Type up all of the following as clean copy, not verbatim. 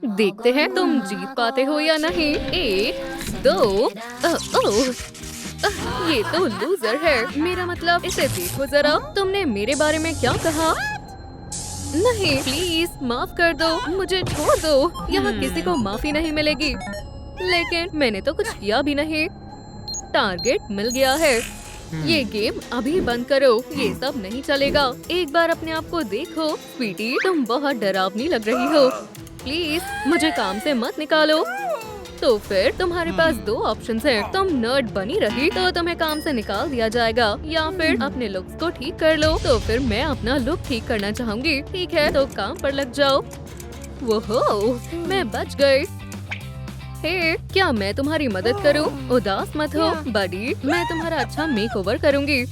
देखते हैं तुम जीत पाते हो या नहीं। 1 2 ये तो लूजर है। मेरा मतलब इसे देखो जरा, तुमने मेरे बारे में क्या कहा? नहीं प्लीज माफ कर दो, मुझे छोड़ दो। यहाँ किसी को माफी नहीं मिलेगी। लेकिन मैंने तो कुछ किया भी नहीं। टारगेट मिल गया है। ये गेम अभी बंद करो, ये सब नहीं चलेगा। एक बार अपने आप को देखो। स्वीटी तुम बहुत डरावनी लग रही हो। प्लीज मुझे काम से मत निकालो। तो फिर तुम्हारे पास 2 ऑप्शंस हैं। तुम नर्ड बनी रही तो तुम्हें काम से निकाल दिया जाएगा, या फिर अपने लुक्स को ठीक कर लो। तो फिर मैं अपना लुक ठीक करना चाहूँगी। ठीक है तो काम पर लग जाओ। वो मैं बच गई। हे, क्या मैं तुम्हारी मदद करूं? उदास मत हो बडी, मैं तुम्हारा अच्छा मेकओवर करूंगी।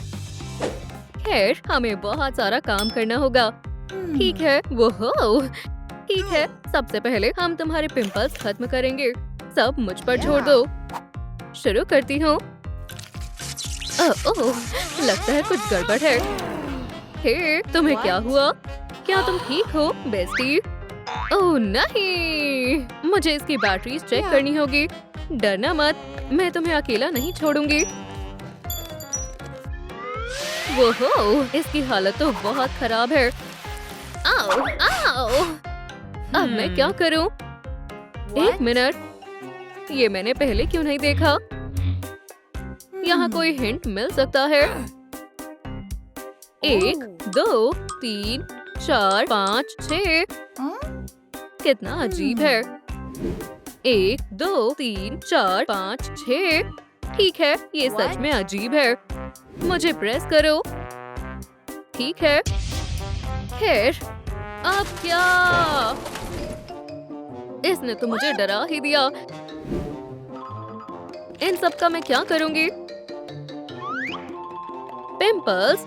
खैर हमें बहुत सारा काम करना होगा। ठीक है वो ठीक है, सबसे पहले हम तुम्हारे पिंपल्स खत्म करेंगे। सब मुझ पर छोड़ दो। शुरू करती हूँ। ओह, लगता है कुछ गड़बड़ है। हे, तुम्हें क्या हुआ? क्या तुम ठीक हो बेस्टी? ओह नहीं, मुझे इसकी बैटरीज चेक करनी होगी। डरना मत, मैं तुम्हें अकेला नहीं छोड़ूंगी। वो इसकी हालत तो बहुत खराब है। आओ आओ, अब मैं क्या करूं? 1 मिनट, ये मैंने पहले क्यों नहीं देखा? यहाँ कोई हिंट मिल सकता है? 1 2 3 4 5 6। कितना अजीब है। 1 2 3 4 5 6। ठीक है, ये सच में अजीब है। मुझे प्रेस करो। ठीक है। खैर, अब क्या? इसने तो मुझे डरा ही दिया। इन सब का मैं क्या करूंगी? पिंपल्स?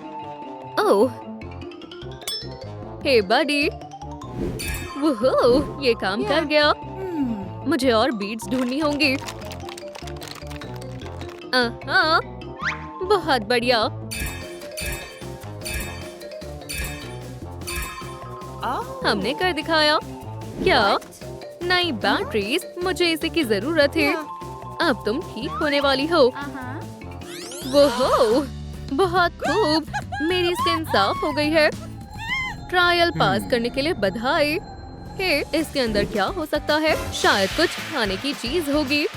ओह, हे बडी, वो ये काम कर गया। मुझे और बीड्स ढूंढनी होंगी। हाँ, बहुत बढ़िया। हमने कर दिखाया। क्या? नई बैटरीज, मुझे इसी की जरूरत है। अब तुम ठीक होने वाली हो। वो बहुत खूब, मेरी स्किन साफ हो गई है। ट्रायल पास करने के लिए बधाई। हे, इसके अंदर क्या हो सकता है? शायद कुछ खाने की चीज होगी।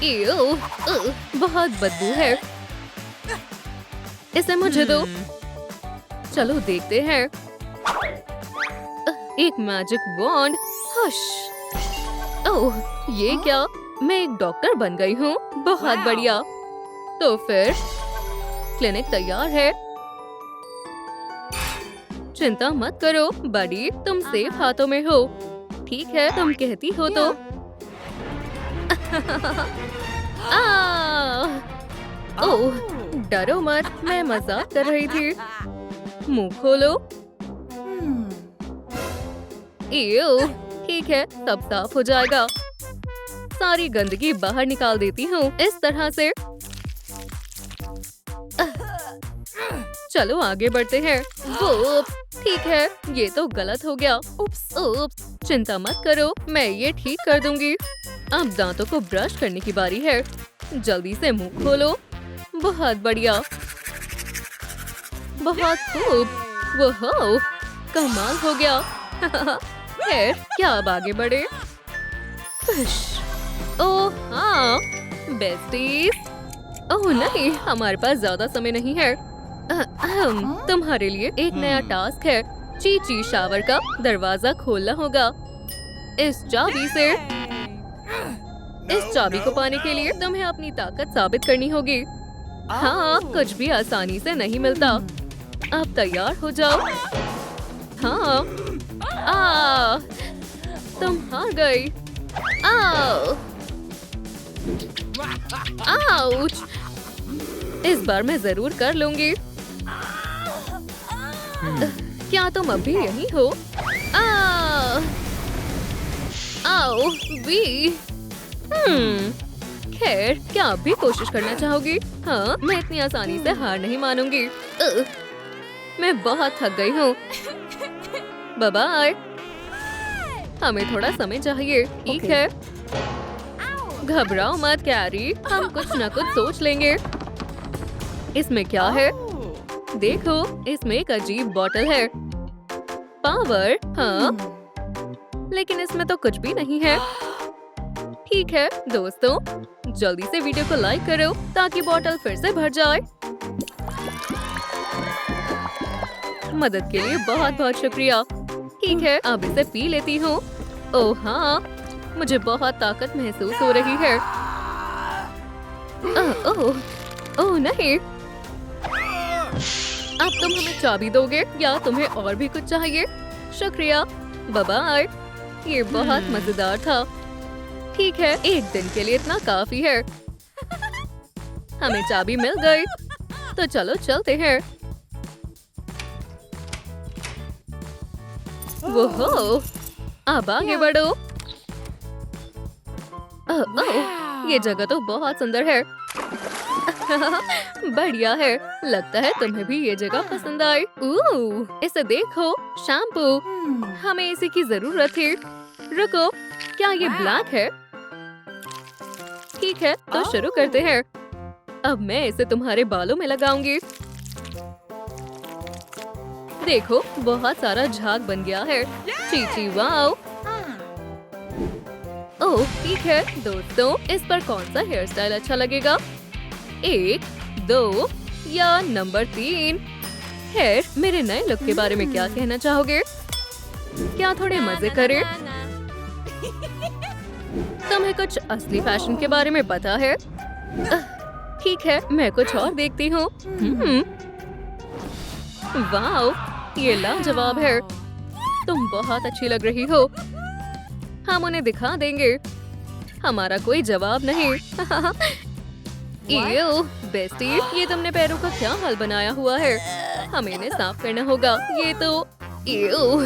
बहुत बदबू है। इसे मुझे दो। चलो देखते हैं। एक मैजिक वॉन्ड। हश। ओह, ये क्या? मैं एक डॉक्टर बन गई हूँ। बहुत बढ़िया। तो फिर क्लिनिक तैयार है। चिंता मत करो बडी, तुम सेफ हाथों में हो। ठीक है, तुम कहती हो तो। ओह, डरो मत, मैं मजाक कर रही थी। मुंह खोलो। ठीक है, सब साफ हो जाएगा। सारी गंदगी बाहर निकाल देती हूँ इस तरह से। चलो आगे बढ़ते हैं। वो ठीक है, ये तो गलत हो गया। उप्स, चिंता मत करो, मैं ये ठीक कर दूंगी। अब दांतों को ब्रश करने की बारी है। जल्दी से मुंह खोलो। बहुत बढ़िया, बहुत खूब। वो कमाल हो गया। खैर, क्या अब आगे बढ़े? ओह हाँ, बेस्टीज। ओह नहीं, हमारे पास ज्यादा समय नहीं है। तुम्हारे लिए एक नया टास्क है। चीची शावर का दरवाजा खोलना होगा इस चाबी से। इस चाबी को पाने के लिए तुम्हें अपनी ताकत साबित करनी होगी। हाँ, कुछ भी आसानी से नहीं मिलता। अब तैयार हो जाओ। हाँ, तुम हार गई। आउच! इस बार मैं जरूर कर लूंगी। क्या तुम अभी यहीं हो? आओ बी। खैर, क्या अब भी कोशिश करना चाहोगी? हाँ, मैं इतनी आसानी से हार नहीं मानूंगी। मैं बहुत थक गई हूँ। Bye bye. हमें थोड़ा समय चाहिए। ठीक है, घबराओ मत कैरी, हम कुछ न कुछ सोच लेंगे। इसमें क्या है? देखो, इसमें एक अजीब बॉटल है। पावर, हाँ, लेकिन इसमें तो कुछ भी नहीं है। ठीक है दोस्तों, जल्दी से वीडियो को लाइक करो ताकि बॉटल फिर से भर जाए। मदद के लिए बहुत बहुत शुक्रिया। ठीक है, अब इसे पी लेती हूँ। ओह हाँ, मुझे बहुत ताकत महसूस हो रही है। ओह नहीं, अब तुम हमें चाबी दोगे या तुम्हें और भी कुछ चाहिए? शुक्रिया, बाय बाय। ये बहुत मजेदार था। ठीक है, एक दिन के लिए इतना काफी है। हमें चाबी मिल गई, तो चलो चलते हैं। वो अब आगे बढ़ो। ये जगह तो बहुत सुंदर है। बढ़िया है, लगता है तुम्हें भी ये जगह पसंद आई। इसे देखो, शैम्पू। हमें इसी की जरूरत थी। रुको, क्या ये ब्लैक है? ठीक है, तो शुरू करते हैं। अब मैं इसे तुम्हारे बालों में लगाऊंगी। देखो, बहुत सारा झाग बन गया है। चीची वाओ। ओह ठीक है दोस्तों, इस पर कौन सा हेयर स्टाइल अच्छा लगेगा? 1, 2 या नंबर 3? खैर, मेरे नए लुक के बारे में क्या कहना चाहोगे? क्या थोड़े मजे करें? तुम्हें कुछ असली फैशन के बारे में पता है? ठीक है, मैं कुछ और देखती हूँ। वाओ, ये लाजवाब है। तुम बहुत अच्छी लग रही हो। हम उन्हें दिखा देंगे। हमारा कोई जवाब नहीं। एयो, बेस्टी, ये तुमने पैरों का क्या हाल बनाया हुआ है? हमें इन्हें साफ करना होगा। ये तो एयो।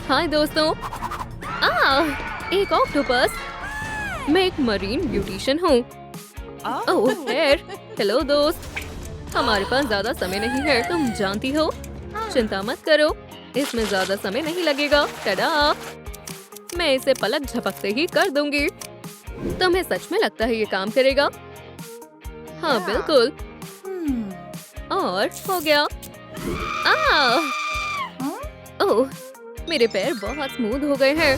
हाय दोस्तों। एक ऑक्टोपस। मैं एक मरीन ब्यूटिशियन हूँ। ओह खैर, हेलो दोस्त। हमारे पास ज्यादा समय नहीं है, तुम जानती हो। चिंता मत करो, इसमें ज्यादा समय नहीं लगेगा। टडा, मैं इसे पलक झपकते ही कर दूंगी। तुम्हें सच में लगता है ये काम करेगा? हाँ बिल्कुल। और हो गया। ओह, मेरे पैर बहुत स्मूथ हो गए हैं।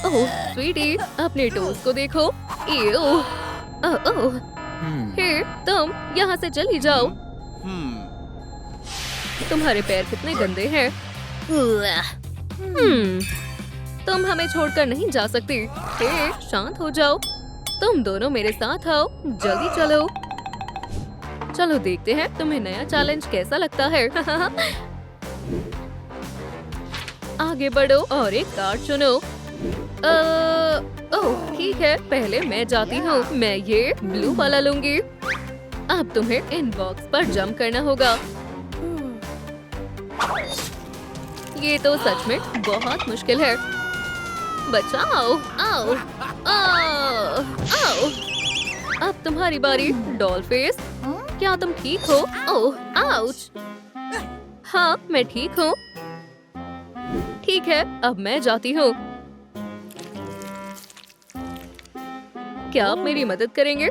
ओह स्वीटी, अपने टोज को देखो। ओह, हे, तुम यहाँ से चली जाओ। तुम्हारे पैर कितने गंदे हैं। तुम हमें छोड़कर नहीं जा सकती। हे, शांत हो जाओ। तुम दोनों मेरे साथ आओ, जल्दी चलो। चलो देखते हैं तुम्हें नया चैलेंज कैसा लगता है। आगे बढ़ो और एक कार्ड चुनो। ओह ठीक है, पहले मैं जाती हूँ। मैं ये ब्लू वाला लूंगी। अब तुम्हें इन बॉक्स पर जंप करना होगा। ये तो सच में बहुत मुश्किल है। बचाओ। आओ, आओ, आओ। अब तुम्हारी बारी, डॉल फेस। क्या तुम ठीक हो? ओह, आउच। हाँ, मैं ठीक हूँ। ठीक है, अब मैं जाती हूँ। क्या आप मेरी मदद करेंगे?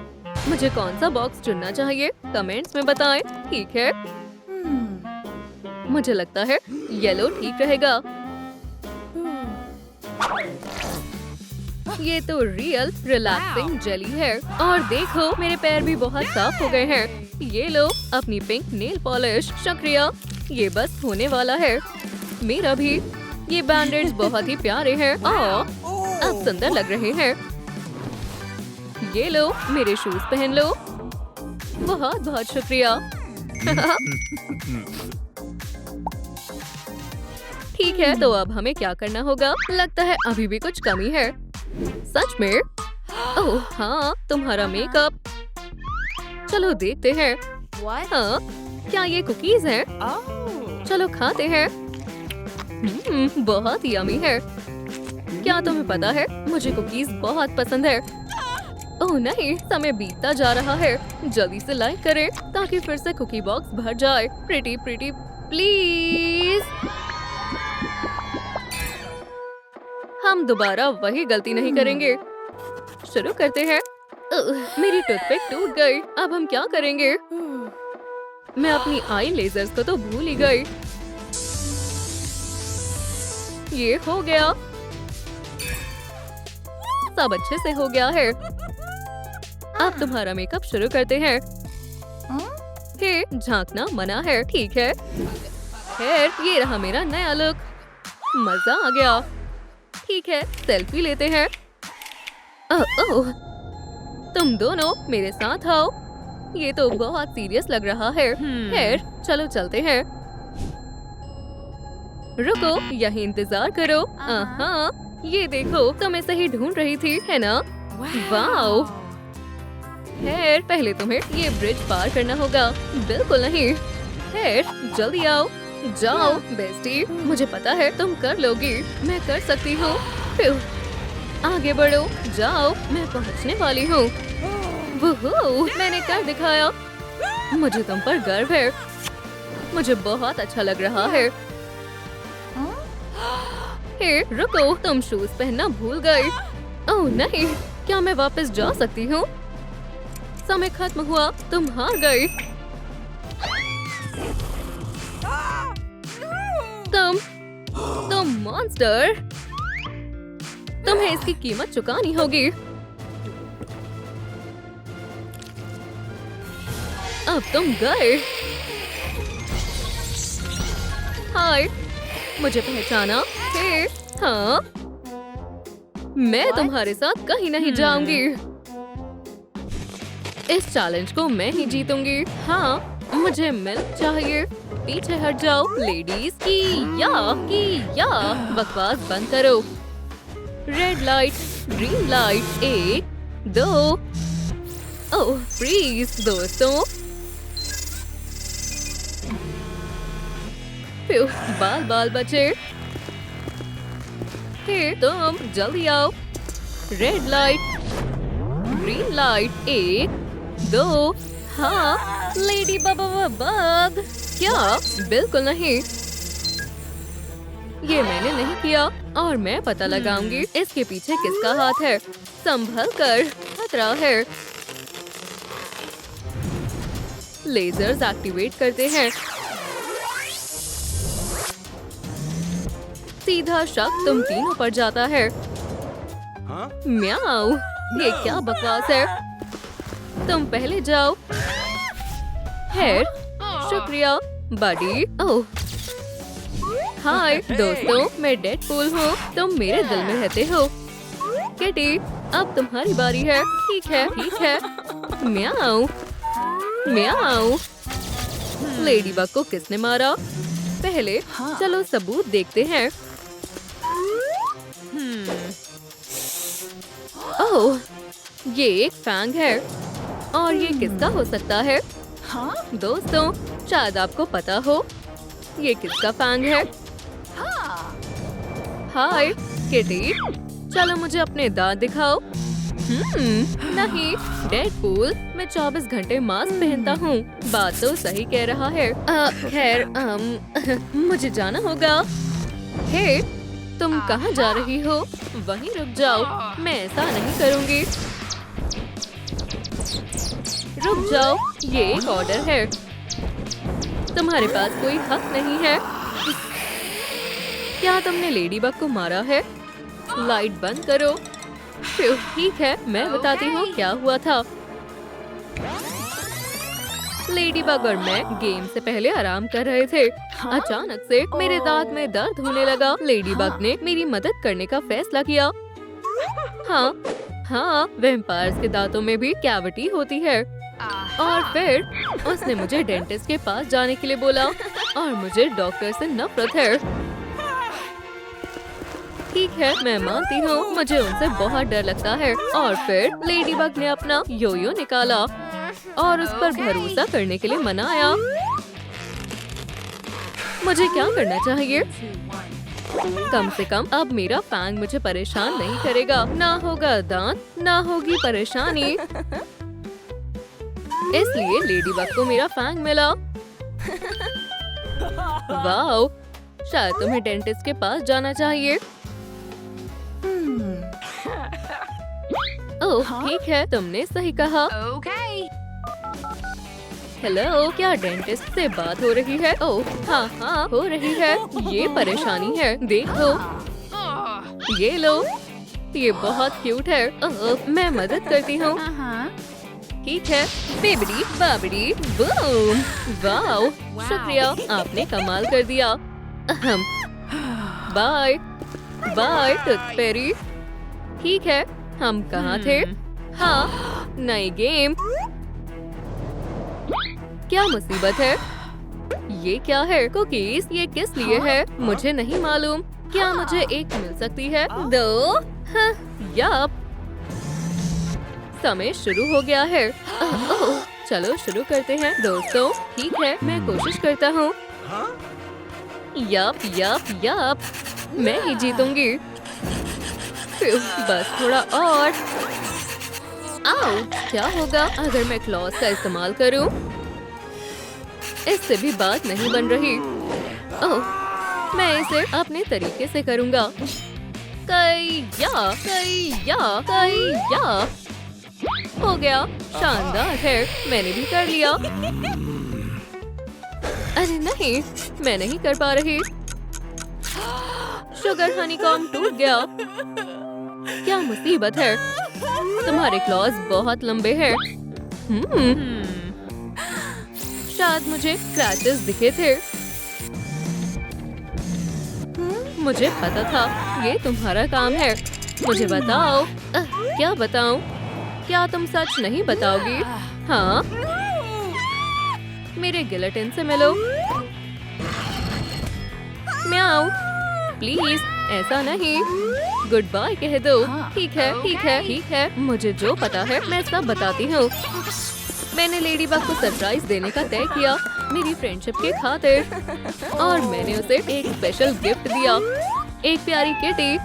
मुझे कौन सा बॉक्स चुनना चाहिए? कमेंट्स में बताएं। ठीक है, मुझे लगता है येलो ठीक रहेगा। ये तो रियल रिलैक्सिंग जेली है। और देखो, मेरे पैर भी बहुत साफ हो गए हैं। ये लो अपनी पिंक नेल पॉलिश। शुक्रिया, ये बस होने वाला है। मेरा भी। ये बैंडेज बहुत ही प्यारे हैं। अब सुंदर लग रहे हैं। ये लो, मेरे शूज पहन लो। बहुत बहुत शुक्रिया। ठीक है, तो अब हमें क्या करना होगा? लगता है अभी भी कुछ कमी है। सच में? ओह हाँ, तुम्हारा मेकअप। चलो देखते हैं। हाँ, क्या ये कुकीज हैं? चलो खाते हैं। बहुत यमी है। क्या तुम्हें पता है, मुझे कुकीज बहुत पसंद है। ओह नहीं, समय बीतता जा रहा है। जल्दी से लाइक करें ताकि फिर से कुकी बॉक्स भर जाए। Pretty pretty please. हम दोबारा वही गलती नहीं करेंगे। शुरू करते हैं। मेरी टूथपिक टूट गई। अब हम क्या करेंगे? मैं अपनी आई लेजर्स को तो भूल ही गई। ये हो गया। सब अच्छे से हो गया है। अब तुम्हारा मेकअप शुरू करते हैं। हे, झांकना मना है। ठीक है। खैर, ये रहा मेरा नया लुक। मजा आ गया। ठीक है, सेल्फी लेते हैं। ओह, तुम दोनों मेरे साथ आओ। ये तो बहुत सीरियस लग रहा है। खैर, चलो चलते हैं। रुको, यही इंतजार करो। हाँ, ये देखो, तुम ऐसे ही ढूंढ रही थी, है ना? वाओ। खैर, पहले तुम्हें ये ब्रिज पार करना होगा। बिल्कुल नहीं। खैर, जल्दी आओ। जाओ बेस्टी, मुझे पता है तुम कर लोगी। मैं कर सकती हूँ। आगे बढ़ो। जाओ, मैं पहुँचने वाली हूँ। वुहू, मैंने कर दिखाया। मुझे तुम पर गर्व है। मुझे बहुत अच्छा लग रहा है। हे, रुको, तुम शूज पहनना भूल गए। ओह नहीं, क्या मैं वापस जा सकती हूँ? समय खत्म हुआ। तुम हार गए। तुम मॉन्स्टर। तुम्हें इसकी कीमत चुकानी होगी। अब तुम गए। हाय, मुझे पहचाना? हे, हाँ, मैं तुम्हारे साथ कहीं नहीं जाऊंगी। इस चैलेंज को मैं ही जीतूंगी। हाँ, मुझे मिल्क चाहिए। पीछे हट जाओ लेडीज। की या बकवास बंद करो। Red light, green light, 1 2। Oh please दोस्तों। बाल बचे। हे, तुम जल्दी आओ। Red light, green light, 1 2। हाँ, लेडी बग। क्या? बिल्कुल नहीं। ये मैंने नहीं किया और मैं पता लगाऊंगी इसके पीछे किसका हाथ है। संभल कर, खतरा है। लेजर्स एक्टिवेट करते हैं। सीधा शक तुम तीनों पर जाता है। म्याऊ, ये क्या बकवास है? तुम पहले जाओ। खैर, शुक्रिया बडी। ओह हाय दोस्तों, मैं डेडपूल हूँ। तुम मेरे दिल में रहते हो। किटी, अब तुम्हारी बारी है। ठीक है। म्याऊ म्याऊ। लेडीबग को किसने मारा? पहले चलो सबूत देखते हैं। ओह, ये एक फैंग है। और ये किसका हो सकता है? दोस्तों, शायद आपको पता हो ये किसका फैंग है। हाय किटी, चलो मुझे अपने दांत दिखाओ। नहीं डेडपूल, मैं 24 घंटे मास्क पहनता हूँ। बात तो सही कह रहा है। खैर मुझे जाना होगा। हे, तुम कहाँ जा रही हो? वहीं रुक जाओ। मैं ऐसा नहीं करूँगी। रुक जाओ, ये एक ऑर्डर है। तुम्हारे पास कोई हक नहीं है। क्या तुमने लेडीबग को मारा है? लाइट बंद करो। ठीक है, मैं बताती हूँ क्या हुआ था। लेडीबग और मैं गेम से पहले आराम कर रहे थे। अचानक से मेरे दांत में दर्द होने लगा। लेडीबग ने मेरी मदद करने का फैसला किया। हाँ, वैम्पायर्स के दांतों में भी कैविटी होती है। और फिर उसने मुझे डेंटिस्ट के पास जाने के लिए बोला और मुझे डॉक्टर से नफरत है। ठीक है, मैं मानती हूँ, मुझे उनसे बहुत डर लगता है। और फिर लेडीबग ने अपना योयो निकाला और उस पर भरोसा करने के लिए मनाया। मुझे क्या करना चाहिए? कम से कम अब मेरा फैंग मुझे परेशान नहीं करेगा। ना होगा दांत, ना होगी परेशानी। इसलिए लेडीबग को मेरा फैंग मिला। वाओ, शायद तुम्हें डेंटिस्ट के पास जाना चाहिए। ओह, ठीक है, तुमने सही कहा। हेलो, क्या डेंटिस्ट से बात हो रही है? ओह, हाँ हाँ हो रही है। ये परेशानी है, देखो। ये लो, ये बहुत क्यूट है। ओह, मैं मदद करती हूँ। ठीक है, बेबड़ी बाबड़ी बूम। वाओ, शुक्रिया, आपने कमाल कर दिया। Bye bye tooth fairy. ठीक है, हम कहाँ थे? हाँ, नई गेम। क्या मुसीबत है? ये क्या है? कुकीज, ये किस लिए है? मुझे नहीं मालूम। क्या मुझे एक मिल सकती है? दो? हाँ, याप। समय शुरू हो गया है। ओह, चलो शुरू करते हैं दोस्तों। ठीक है, मैं कोशिश करता हूँ। याप याप याप, मैं ही जीतूंगी। बस थोड़ा और। आओ, क्या होगा अगर मैं क्लॉज का इस्तेमाल करूं? इससे भी बात नहीं बन रही। ओह, मैं इसे अपने तरीके से करूंगा। कईया हो गया, शानदार है, मैंने भी कर लिया। अरे नहीं, मैं नहीं कर पा रही। शुगर हनीकॉम्ब टूट गया। क्या मुसीबत है? तुम्हारे क्लॉज बहुत लंबे हैं। शायद मुझे क्रैचेस दिखे थे। मुझे पता था ये तुम्हारा काम है। मुझे बताओ। क्या बताऊं? क्या तुम सच नहीं बताओगी? हाँ, मेरे गिलेटिन से मिलो। म्याऊ, प्लीज ऐसा नहीं। गुड बाय कह दो। ठीक है ठीक है ठीक है, मुझे जो पता है मैं सब बताती हूँ। मैंने लेडीबग को सरप्राइज देने का तय किया मेरी फ्रेंडशिप के खातिर, और मैंने उसे एक स्पेशल गिफ्ट दिया, एक प्यारी किटी।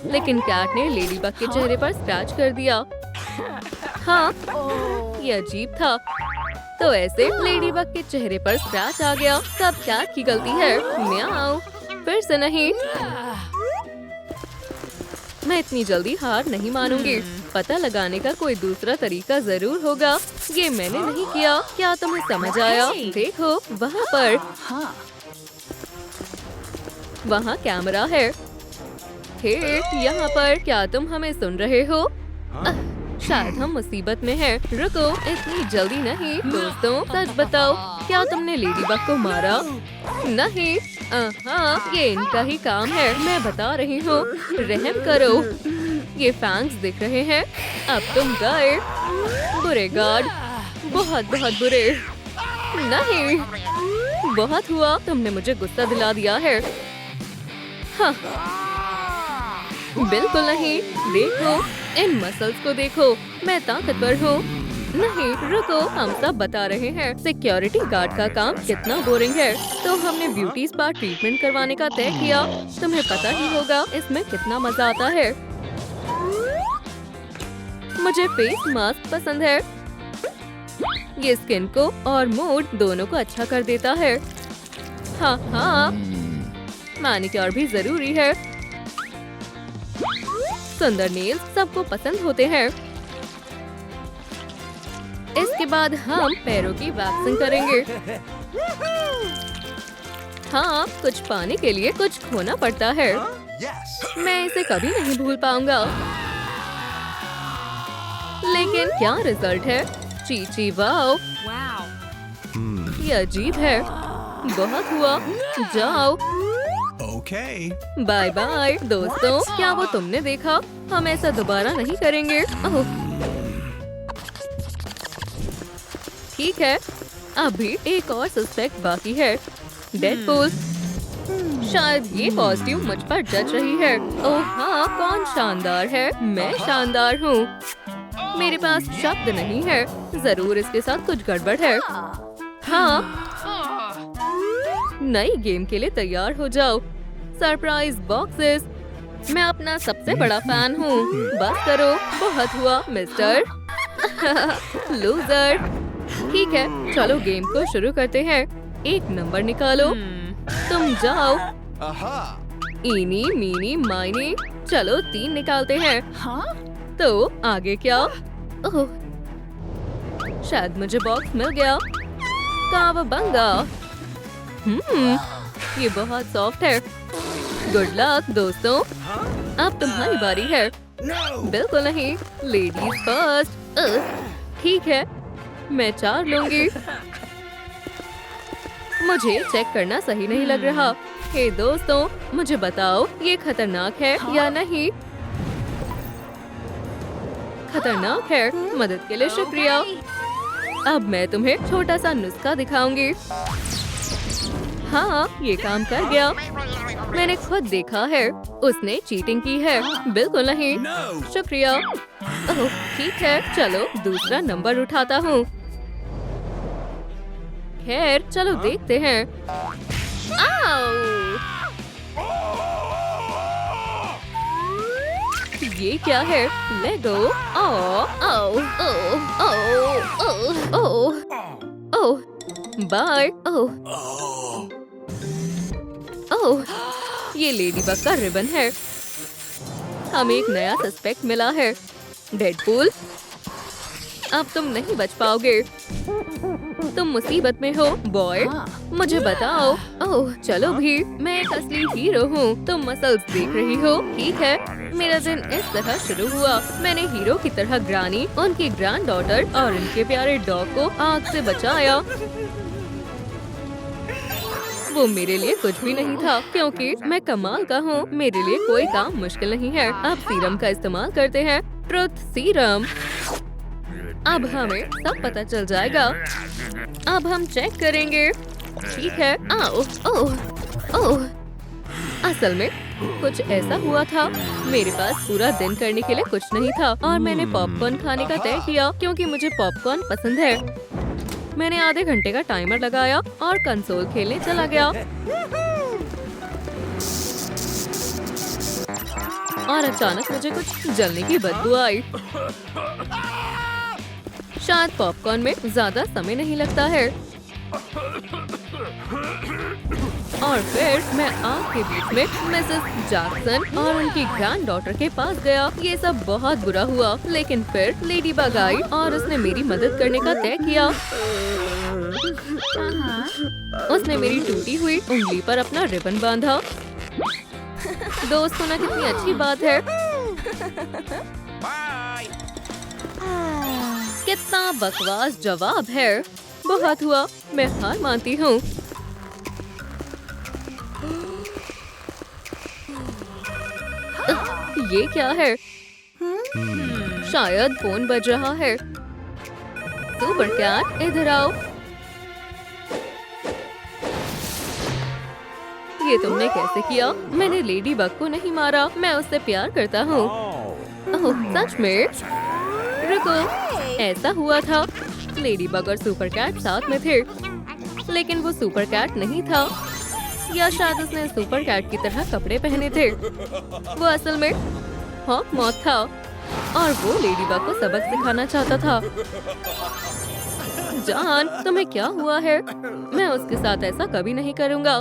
लेकिन कैट ने लेडीबग के चेहरे पर स्क्रैच कर दिया। हाँ, ये अजीब था। तो ऐसे लेडीबग के चेहरे पर स्क्रैच आ गया। सब कैट की गलती है। म्याऊ, फिर से नहीं। मैं इतनी जल्दी हार नहीं मानूंगी। पता लगाने का कोई दूसरा तरीका जरूर होगा। ये मैंने नहीं किया। क्या तुम्हें समझ आया? देखो वहाँ पर, वहाँ कैमरा है। हे, यहाँ पर, क्या तुम हमें सुन रहे हो? शायद हम मुसीबत में हैं। रुको, इतनी जल्दी नहीं। दोस्तों, सच बताओ, क्या तुमने लेडीबग को मारा? नहीं। हाँ, ये इनका ही काम है। मैं बता रही हूँ, रहम करो। ये फैंग्स दिख रहे हैं। अब तुम गए। बुरे गार्ड, बहुत बहुत बुरे। नहीं, बहुत हुआ। तुमने मुझे गुस्सा दिला दिया है। हाँ, बिल्कुल नहीं। देखो, इन मसल्स को देखो। मैं ताकतवर हूँ। नहीं, रुको, हम सब बता रहे हैं। सिक्योरिटी गार्ड का काम कितना बोरिंग है। तो हमने ब्यूटी स्पा ट्रीटमेंट करवाने का तय किया। तुम्हें पता ही होगा इसमें कितना मजा आता है। मुझे फेस मास्क पसंद है। ये स्किन को और मूड दोनों को अच्छा कर देता है। हाँ हाँ, मैनिक्योर भी जरूरी है। सुंदर नेल्स सबको पसंद होते हैं। इसके बाद हम पैरों की वैक्सिंग करेंगे। हाँ, कुछ पाने के लिए कुछ खोना पड़ता है। मैं इसे कभी नहीं भूल पाऊंगा। लेकिन क्या रिजल्ट है? चीची, वाओ, ये अजीब है। बहुत हुआ, जाओ। बाय बाय दोस्तों। क्या वो तुमने देखा? हम ऐसा दोबारा नहीं करेंगे। ओह, ठीक है, अभी एक और सस्पेक्ट बाकी है, डेडपूल। शायद ये कॉस्ट्यूम मुझ पर जच रही है। ओह हाँ, कौन शानदार है? मैं शानदार हूँ। मेरे पास शब्द नहीं है। जरूर इसके साथ कुछ गड़बड़ है। हाँ, नई गेम के लिए तैयार हो जाओ। Surprise boxes. मैं अपना सबसे बड़ा फैन हूँ। बस करो, बहुत हुआ मिस्टर लूजर। ठीक है, चलो गेम को शुरू करते हैं। एक नंबर निकालो। तुम जाओ। इनी मीनी माइनी। चलो 3 निकालते हैं। तो आगे क्या? ओह, शायद मुझे बॉक्स मिल गया। कावाबंगा। ये बहुत सॉफ्ट है। गुड लक दोस्तों। अब तुम्हारी बारी है। बिल्कुल नहीं, लेडीज फर्स्ट। ठीक है, मैं 4 लूंगी। मुझे चेक करना सही नहीं लग रहा। हे दोस्तों, मुझे बताओ ये खतरनाक है या नहीं? खतरनाक है। मदद के लिए शुक्रिया। अब मैं तुम्हें छोटा सा नुस्खा दिखाऊंगी। हाँ, ये काम कर गया। मैंने खुद देखा है। उसने चीटिंग की है। बिल्कुल नहीं। शुक्रिया। ओह, ठीक है, चलो दूसरा नंबर उठाता हूँ। खैर, चलो देखते हैं। आओ! ये क्या है? लेगो। ओह, ओह, ओह, ओह, ओह, ओह, बाय। ओह, ओह, ये लेडीबग का रिबन है। हमें एक नया सस्पेक्ट मिला है। डेडपूल। अब तुम नहीं बच पाओगे। तुम मुसीबत में हो बॉय। मुझे बताओ। ओह, चलो भी, मैं एक असली हीरो हूँ। तुम मसल्स देख रही हो। ठीक है, मेरा दिन इस तरह शुरू हुआ। मैंने हीरो की तरह ग्रानी, उनकी ग्रैंड डॉटर और उनके प्यारे डॉग को आग से बचाया। वो मेरे लिए कुछ भी नहीं था, क्योंकि मैं कमाल का हूँ। मेरे लिए कोई काम मुश्किल नहीं है। अब सीरम का इस्तेमाल करते हैं। Truth serum. अब हमें सब पता चल जाएगा। अब हम चेक करेंगे। ठीक है। आओ, ओह, ओह। असल में कुछ ऐसा हुआ था। मेरे पास पूरा दिन करने के लिए कुछ नहीं था और मैंने पॉपकॉर्न खाने का तय किया, क्योंकि मुझे पॉपकॉर्न पसंद है। मैंने आधे घंटे का टाइमर लगाया और कंसोल खेलने चला गया। और अचानक मुझे कुछ जलने की बदबू आई। शायद पॉपकॉर्न में ज्यादा समय नहीं लगता है। और फिर मैं आग के बीच में मिसेस जैक्सन और उनकी ग्रैंड डॉटर के पास गया। ये सब बहुत बुरा हुआ, लेकिन फिर लेडीबग आई और उसने मेरी मदद करने का तय किया। उसने मेरी टूटी हुई उंगली पर अपना रिबन बांधा। दोस्त होना कितनी अच्छी बात है। कितना बकवास जवाब है। बहुत हुआ, मैं हार मानती हूँ। ये क्या है? शायद फोन बज रहा है। सुपर कैट, इधर आओ। ये तुमने कैसे किया? मैंने लेडीबग को नहीं मारा, मैं उससे प्यार करता हूँ। ओह, सच में? रुको, ऐसा हुआ था। लेडीबग और सुपर कैट साथ में थे, लेकिन वो सुपर कैट नहीं था, या शायद उसने सुपर कैट की तरह कपड़े पहने थे। वो असल में हॉक मॉथ था और वो लेडीबग को सबक सिखाना चाहता था। जान, तुम्हें क्या हुआ है? मैं उसके साथ ऐसा कभी नहीं करूँगा।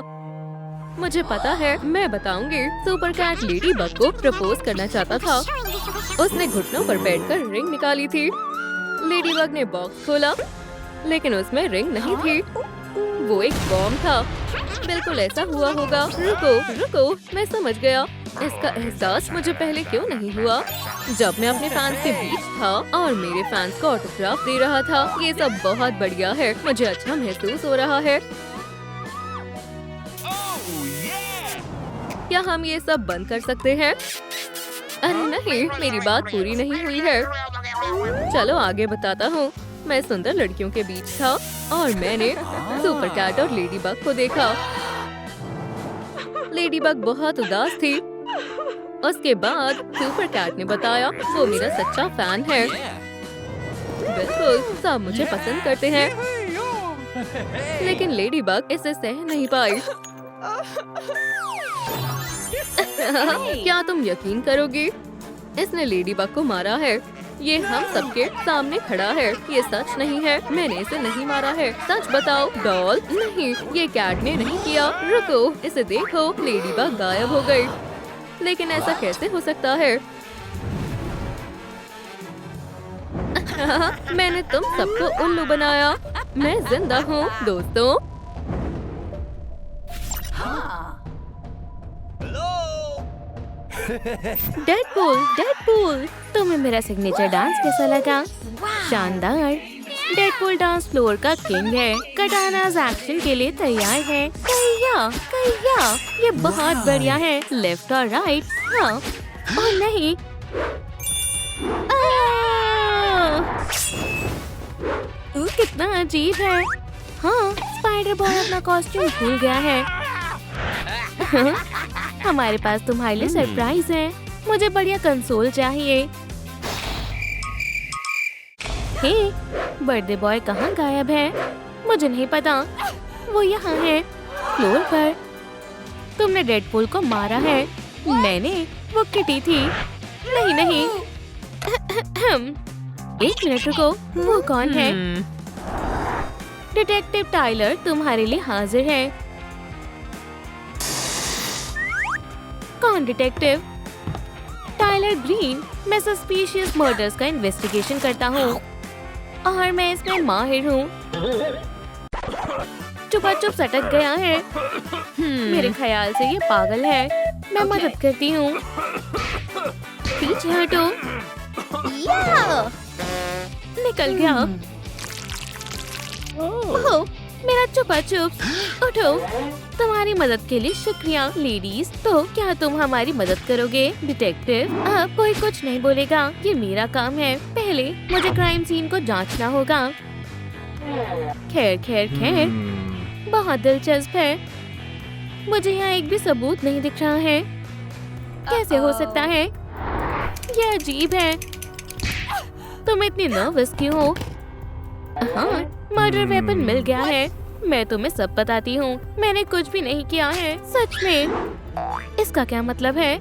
मुझे पता है, मैं बताऊंगी। सुपर कैट लेडीबग को प्रपोज करना चाहता था। उसने घुटनों पर बैठकर रिंग निकाली थी। लेडीबग ने बॉक्स खोला, लेकिन उसमें रिंग नहीं थी। वो एक बॉम्ब था। बिल्कुल ऐसा हुआ होगा। रुको, रुको, मैं समझ गया। इसका एहसास मुझे पहले क्यों नहीं हुआ? जब मैं अपने फैंस के बीच था और मेरे फैंस को ऑटोग्राफ दे रहा था। ये सब बहुत बढ़िया है। मुझे अच्छा महसूस हो रहा है। क्या हम ये सब बंद कर सकते हैं? अरे नहीं, मेरी बात पूरी नहीं हुई है। चलो आगे बताता हूँ। मैं सुंदर लड़कियों के बीच था और मैंने सुपर कैट और लेडीबग को देखा। लेडीबग बहुत उदास थी। उसके बाद सुपर कैट ने बताया वो मेरा सच्चा फैन है। बिल्कुल, सब मुझे पसंद करते हैं, लेकिन लेडी बग इसे सह नहीं पाई। क्या तुम यकीन करोगी? इसने लेडी बग को मारा है। ये हम सबके सामने खड़ा है। ये सच नहीं है, मैंने इसे नहीं मारा है। सच बताओ। डॉल, नहीं, ये कैट ने नहीं किया। रुको, इसे देखो, लेडी बग गायब हो गई। लेकिन ऐसा कैसे हो सकता है? मैंने तुम सबको उल्लू बनाया। मैं जिंदा हूँ दोस्तों। डेडपूल, डेडपूल, तुम्हें मेरा सिग्नेचर डांस कैसा लगा? शानदार। डेडपूल डांस फ्लोर का किंग है। कटानाज एक्शन के लिए तैयार है। कहिया, कहिया, ये बहुत बढ़िया है। लेफ्ट और राइट, हाँ और नहीं। कितना अजीब है। हाँ, स्पाइडर बॉय अपना कॉस्ट्यूम भूल गया है। हमारे पास तुम्हारे लिए सरप्राइज है। मुझे बढ़िया कंसोल चाहिए। हे, बर्थडे बॉय कहाँ गायब है? मुझे नहीं पता। वो यहाँ है, फ्लोर पर। तुमने डेडपूल को मारा है। मैंने, वो किटी थी। नहीं नहीं। एक मिनट रुको, वो कौन है? डिटेक्टिव टाइलर तुम्हारे लिए हाजिर है। कौन डिटेक्टिव? Tyler Green. मैं सस्पिशियस मर्डर्स का इन्वेस्टिगेशन करता हूँ और मैं इसमें माहिर हूँ। चुप सटक गया है। मेरे ख्याल से ये पागल है। मैं मदद करती हूँ। पीछे हटो। निकल गया। ओह, मेरा चुपा चुप। उठो। तुम्हारी मदद के लिए शुक्रिया लेडीज। तो क्या तुम हमारी मदद करोगे डिटेक्टिव? अब कोई कुछ नहीं बोलेगा। ये मेरा काम है। पहले मुझे क्राइम सीन को जांचना होगा। खैर खैर खैर, बहुत दिलचस्प है। मुझे यहाँ एक भी सबूत नहीं दिख रहा है। कैसे हो सकता है? ये अजीब है। तुम इतनी नर्वस क्यों हो? हाँ, मर्डर वेपन मिल गया है। मैं तुम्हें सब बताती हूँ। मैंने कुछ भी नहीं किया है, सच में। इसका क्या मतलब है?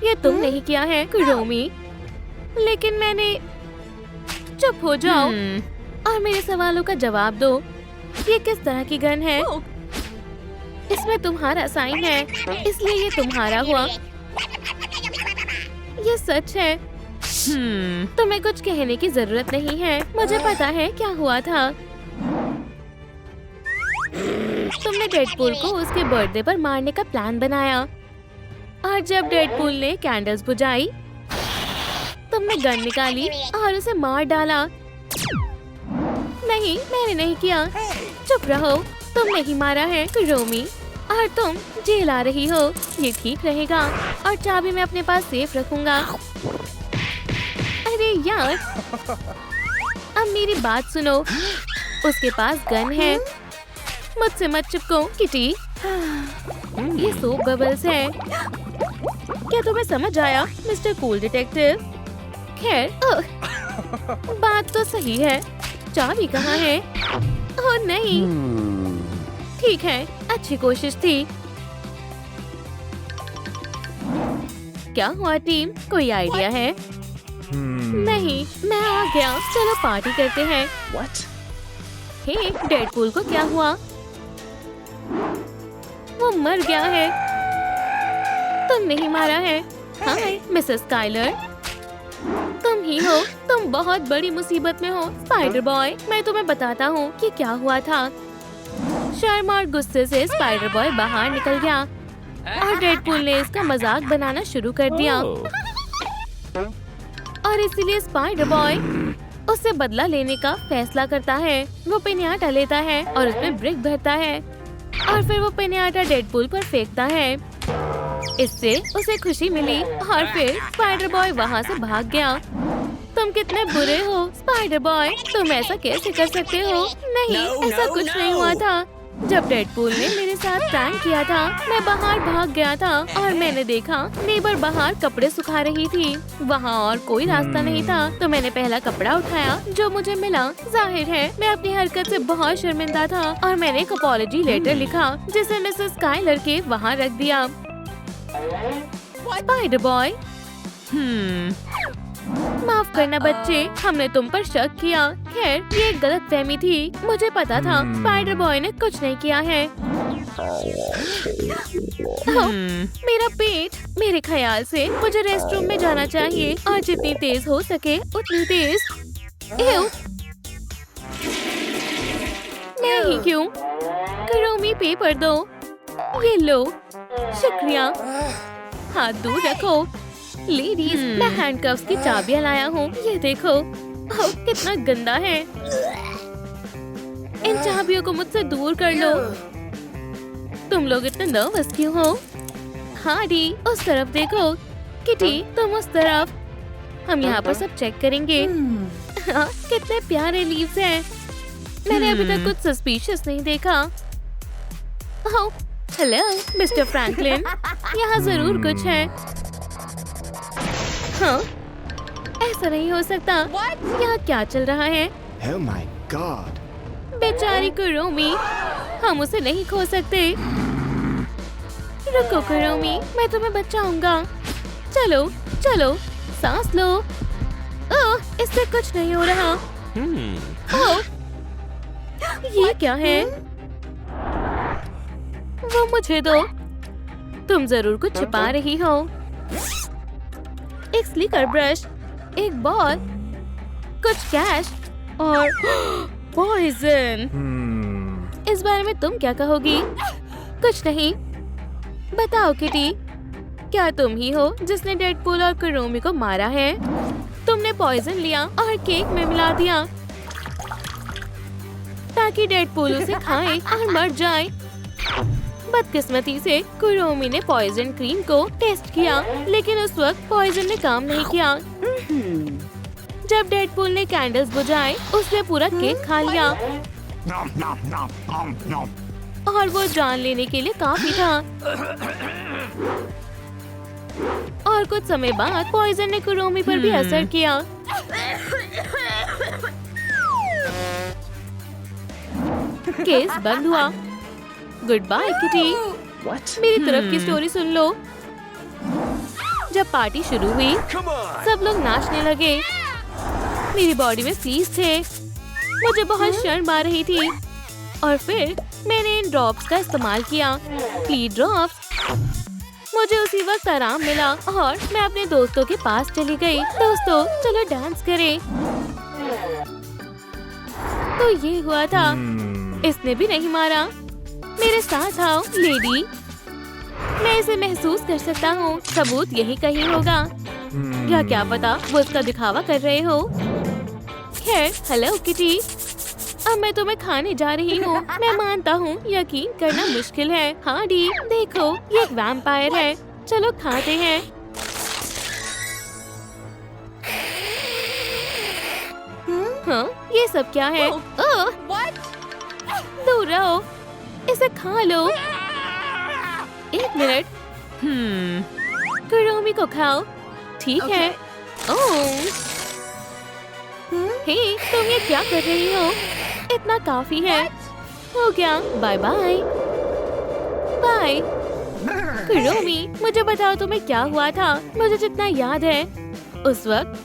ये तुम नहीं किया है कुरोमी। लेकिन मैंने। चुप हो जाओ और मेरे सवालों का जवाब दो। ये किस तरह की गन है? इसमें तुम्हारा साइन है, इसलिए ये तुम्हारा हुआ। ये सच है। तुम्हें कुछ कहने की जरूरत नहीं है। मुझे पता है क्या हुआ था। तुमने डेडपूल को उसके बर्थडे पर मारने का प्लान बनाया और जब डेडपूल ने कैंडल्स बुझाई, तुमने गन निकाली और उसे मार डाला। नहीं, मैंने नहीं किया। चुप रहो। तुमने ही मारा है कुरोमी और तुम जेल आ रही हो। ये ठीक रहेगा और चाबी मैं अपने पास सेफ रखूंगा। अरे यार, अब मेरी बात सुनो। उसके पास गन है। मुझसे मत चिपको किटी। ये सोप बबल्स है। क्या तुम्हें समझ आया मिस्टर कूल डिटेक्टिव? खैर, बात तो सही है। चाबी कहाँ है? ओह नहीं। ठीक है, अच्छी कोशिश थी। क्या हुआ टीम? कोई आइडिया है? नहीं, मैं आ गया। चलो पार्टी करते हैं। हे, डेडपूल को क्या हुआ? वो मर गया है। तुम नहीं मारा है। हाय मिसेस काइलर, तुम ही हो। तुम बहुत बड़ी मुसीबत में हो स्पाइडर बॉय। मैं तुम्हें बताता हूँ कि क्या हुआ था। शर्म और गुस्से से स्पाइडर बॉय बाहर निकल गया और डेडपूल ने इसका मजाक बनाना शुरू कर दिया और इसीलिए स्पाइडर बॉय उससे बदला लेने का फैसला करता है। वो पिन्याटा लेता है और उसमें ब्रिक भरता है और फिर वो पिन्याटा डेडपूल पर फेंकता है। इससे उसे खुशी मिली और फिर स्पाइडर बॉय वहाँ से भाग गया। तुम कितने बुरे हो स्पाइडर बॉय। तुम ऐसा कैसे कर सकते हो? नहीं, ऐसा कुछ नहीं हुआ था। जब डेडपूल ने मेरे साथ प्रैंक किया था, मैं बाहर भाग गया था और मैंने देखा नेबर बाहर कपड़े सुखा रही थी। वहाँ और कोई रास्ता नहीं था, तो मैंने पहला कपड़ा उठाया जो मुझे मिला। जाहिर है मैं अपनी हरकत से बहुत शर्मिंदा था और मैंने एक अपॉलजी लेटर लिखा जिसे मिसेस स्काइलर के वहाँ रख दिया। स्पाइडर बॉय, माफ करना बच्चे, हमने तुम पर शक किया। खैर ये एक गलतफहमी थी, मुझे पता था स्पाइडर बॉय ने कुछ नहीं किया है। ओह, मेरा पेट। मेरे ख्याल से मुझे रेस्टरूम में जाना चाहिए और जितनी तेज हो सके उतनी तेज। एव, नहीं क्यों? कुरोमी पेपर दो। ये लो। शुक्रिया। हाथ दूर रखो। लेडीज, मैं हैंडकफ्स की चाबियां लाया हूँ। ये देखो। ओह, कितना गंदा है। इन चाबियों को मुझसे दूर कर लो। तुम लोग इतने नर्वस क्यों हो? हार्डी, उस तरफ देखो। किटी, तुम उस तरफ। हम यहाँ पर सब चेक करेंगे। हाँ, कितने प्यारे लीव्स हैं। मैंने अभी तक कुछ सस्पिशियस नहीं देखा। ओह, हेलो मिस्टर फ्रैंकलिन, यहाँ जरूर कुछ है। हाँ, ऐसा नहीं हो सकता। यहाँ क्या चल रहा है? Oh my God! बेचारी कुरोमी, हम उसे नहीं खो सकते। रुको कुरोमी, मैं तुम्हें बचाऊंगा। चलो चलो, सांस लो। ओह, इससे कुछ नहीं हो रहा। ओह, ये क्या है? वो मुझे दो। तुम जरूर कुछ छिपा रही हो। एक स्लिकर ब्रश, एक बॉल, कुछ कैश और पॉइजन। इस बारे में तुम क्या कहोगी? कुछ नहीं। बताओ किटी, क्या तुम ही हो जिसने डेडपूल और कुरोमी को मारा है? तुमने पॉइजन लिया और केक में मिला दिया ताकि डेडपूल उसे खाए और मर जाए। बदकिस्मती से कुरोमी ने पॉइजन क्रीम को टेस्ट किया, लेकिन उस वक्त पॉइजन ने काम नहीं किया। जब डेडपूल ने कैंडल्स बुझाए, उसने पूरा केक खा लिया और वो जान लेने के लिए काफी था। और कुछ समय बाद पॉइजन ने कुरोमी पर भी असर किया। केस बंद हुआ। Good bye kitty. मेरी तरफ की स्टोरी सुन लो। जब पार्टी शुरू हुई, सब लोग नाचने लगे। मेरी बॉडी में फ्लीज थे। मुझे बहुत शर्म आ रही थी और फिर मैंने इन ड्रॉप्स का इस्तेमाल किया। Flea drops. मुझे उसी वक्त आराम मिला और मैं अपने दोस्तों के पास चली गई। दोस्तों, चलो डांस करें। तो ये हुआ था। इसने भी नहीं मारा। मेरे साथ आओ लेडी। मैं इसे महसूस कर सकता हूँ। सबूत यही कहीं होगा। या क्या पता वो इसका दिखावा कर रहे हो। खैर, हेलो किटी, अब मैं तुम्हें खाने जा रही हूँ। मैं मानता हूँ यकीन करना मुश्किल है। हार्डी, देखो, ये एक वैम्पायर है। चलो खाते हैं। हाँ, ये सब क्या है? ओह, दूर रहो। इसे खा लो। एक मिनट। कुरोमी को खाओ। ठीक है। ओह, हे, तुम ये क्या कर रही हो? इतना काफी है। हो गया। Bye bye. बाय। कुरोमी, मुझे बताओ तुम्हें क्या हुआ था? मुझे जितना याद है, उस वक्त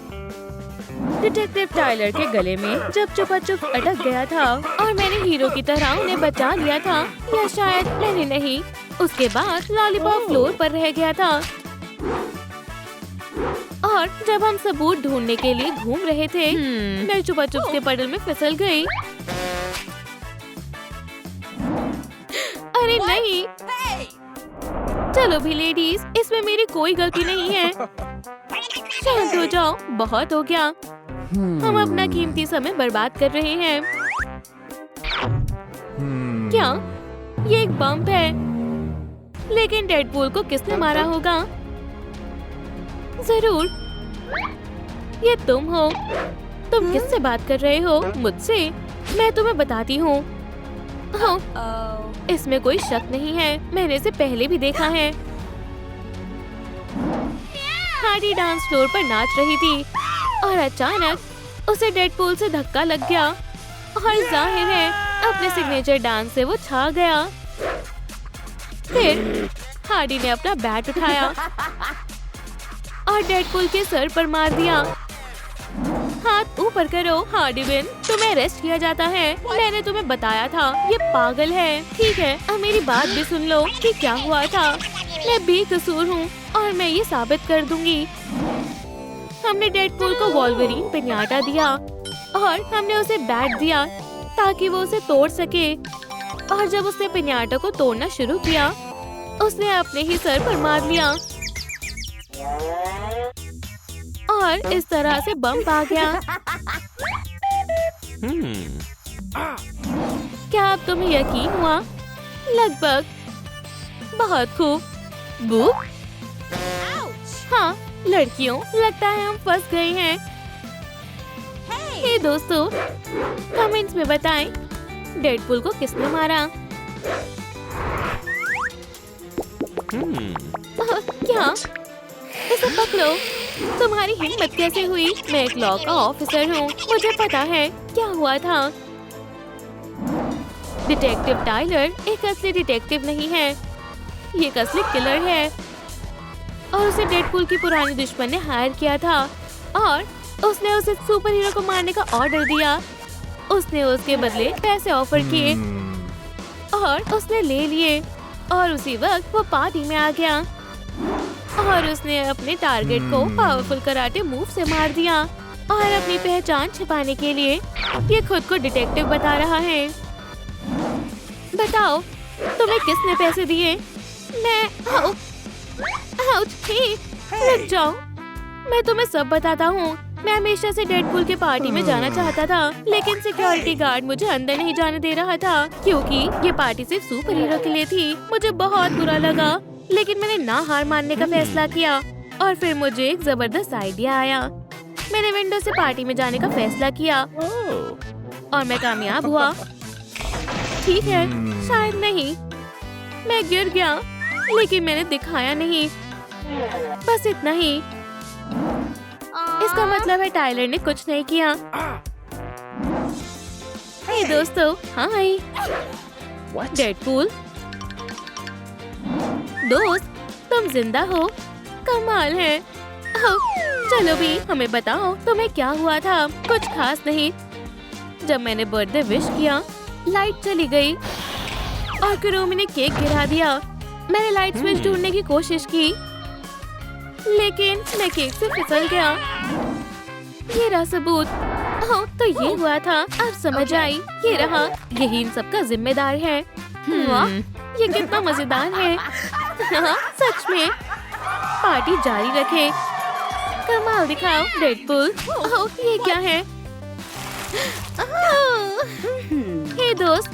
डिटेक्टिव टाइलर के गले में जब चुपा चुप अटक गया था और मैंने हीरो की तरह उन्हें बचा लिया था। या शायद मैंने नहीं। उसके बाद लॉलीपॉप फ्लोर पर रह गया था और जब हम सबूत ढूंढने के लिए घूम रहे थे, मैं चुपा चुप के पडल में फिसल गई। अरे नहीं। चलो भी लेडीज, इसमें मेरी कोई गलती नहीं है। शांत हो जाओ, बहुत हो गया। हम अपना कीमती समय बर्बाद कर रहे हैं। क्या ये एक बम है? लेकिन डेडपूल को किसने मारा होगा? जरूर ये तुम हो। तुम किससे बात कर रहे हो? मुझसे? मैं तुम्हें बताती हूँ। ओह, इसमें कोई शक नहीं है, मैंने इसे पहले भी देखा है। हार्डी डांस फ्लोर पर नाच रही थी और अचानक उसे डेडपूल से धक्का लग गया और जाहिर है अपने सिग्नेचर डांस से वो छा गया। फिर हार्डी ने अपना बैट उठाया और डेडपूल के सर पर मार दिया। हाथ ऊपर करो हार्डीविन, तुम्हें अरेस्ट किया जाता है। मैंने तुम्हें बताया था ये पागल है। ठीक है, अब मेरी बात भी सुन लो कि क्या हुआ था। मैं बेकसूर हूँ और मैं ये साबित कर दूंगी। हमने डेडपूल को वॉल्वरीन पिन्याटा दिया और हमने उसे बैट दिया ताकि वो उसे तोड़ सके। और जब उसने पिन्याटा को तोड़ना शुरू किया, उसने अपने ही सर पर मार लिया और इस तरह से बम आ गया। क्या अब तुम्हें यकीन हुआ? लगभग। बहुत खूब। बुक? हाँ लड़कियों, लगता है हम फंस गए हैं। हे दोस्तों, कमेंट्स में बताएं डेडपूल को किसने मारा। क्या? इसे पकड़ो। तुम्हारी हिम्मत कैसे हुई? मैं एक लॉ का ऑफिसर हूँ, मुझे पता है क्या हुआ था। डिटेक्टिव टाइलर एक असली डिटेक्टिव नहीं है, ये एक असली किलर है और उसे डेडपूल की पुरानी दुश्मन ने हायर किया था और उसने उसे सुपर हीरो को मारने का ऑर्डर दिया। उसने उसके बदले पैसे ऑफर किए और उसने ले लिए और उसी वक्त वो पार्टी में आ गया और उसने अपने टारगेट को पावरफुल कराटे मूव से मार दिया और अपनी पहचान छिपाने के लिए ये खुद को डिटेक्टिव बता रहा है। बताओ तुम्हें किसने पैसे दिए? मैं रुक जाओ, मैं तुम्हें सब बताता हूँ। मैं हमेशा से डेडपूल के पार्टी में जाना चाहता था, लेकिन सिक्योरिटी गार्ड मुझे अंदर नहीं जाने दे रहा था क्योंकि ये पार्टी सिर्फ सुपर हीरो के लिए थी। मुझे बहुत बुरा लगा, लेकिन मैंने ना हार मानने का फैसला किया और फिर मुझे एक जबरदस्त आइडिया आया। मैंने विंडो से पार्टी में जाने का फैसला किया और मैं कामयाब हुआ। ठीक है, शायद नहीं, मैं गिर गया, लेकिन मैंने दिखाया नहीं। बस इतना ही। इसका मतलब है टाइलर ने कुछ नहीं किया। हे दोस्तों, हाय। डेडपूल दोस्त, तुम जिंदा हो? कमाल है। चलो भी हमें बताओ तुम्हें क्या हुआ था। कुछ खास नहीं। जब मैंने बर्थडे विश किया, लाइट चली गई और कुरुमी ने केक गिरा दिया। मैंने लाइट स्विच ढूंढने की कोशिश की, लेकिन मैं केक से फिसल गया। ये रहा सबूत। तो ये हुआ था, अब समझ आई। ये रहा, यही इन सब का जिम्मेदार है। वाह, ये कितना मजेदार है। हाँ, सच में। पार्टी जारी रखे। कमाल दिखाओ डेडपूल। ये क्या है? हे दोस्त,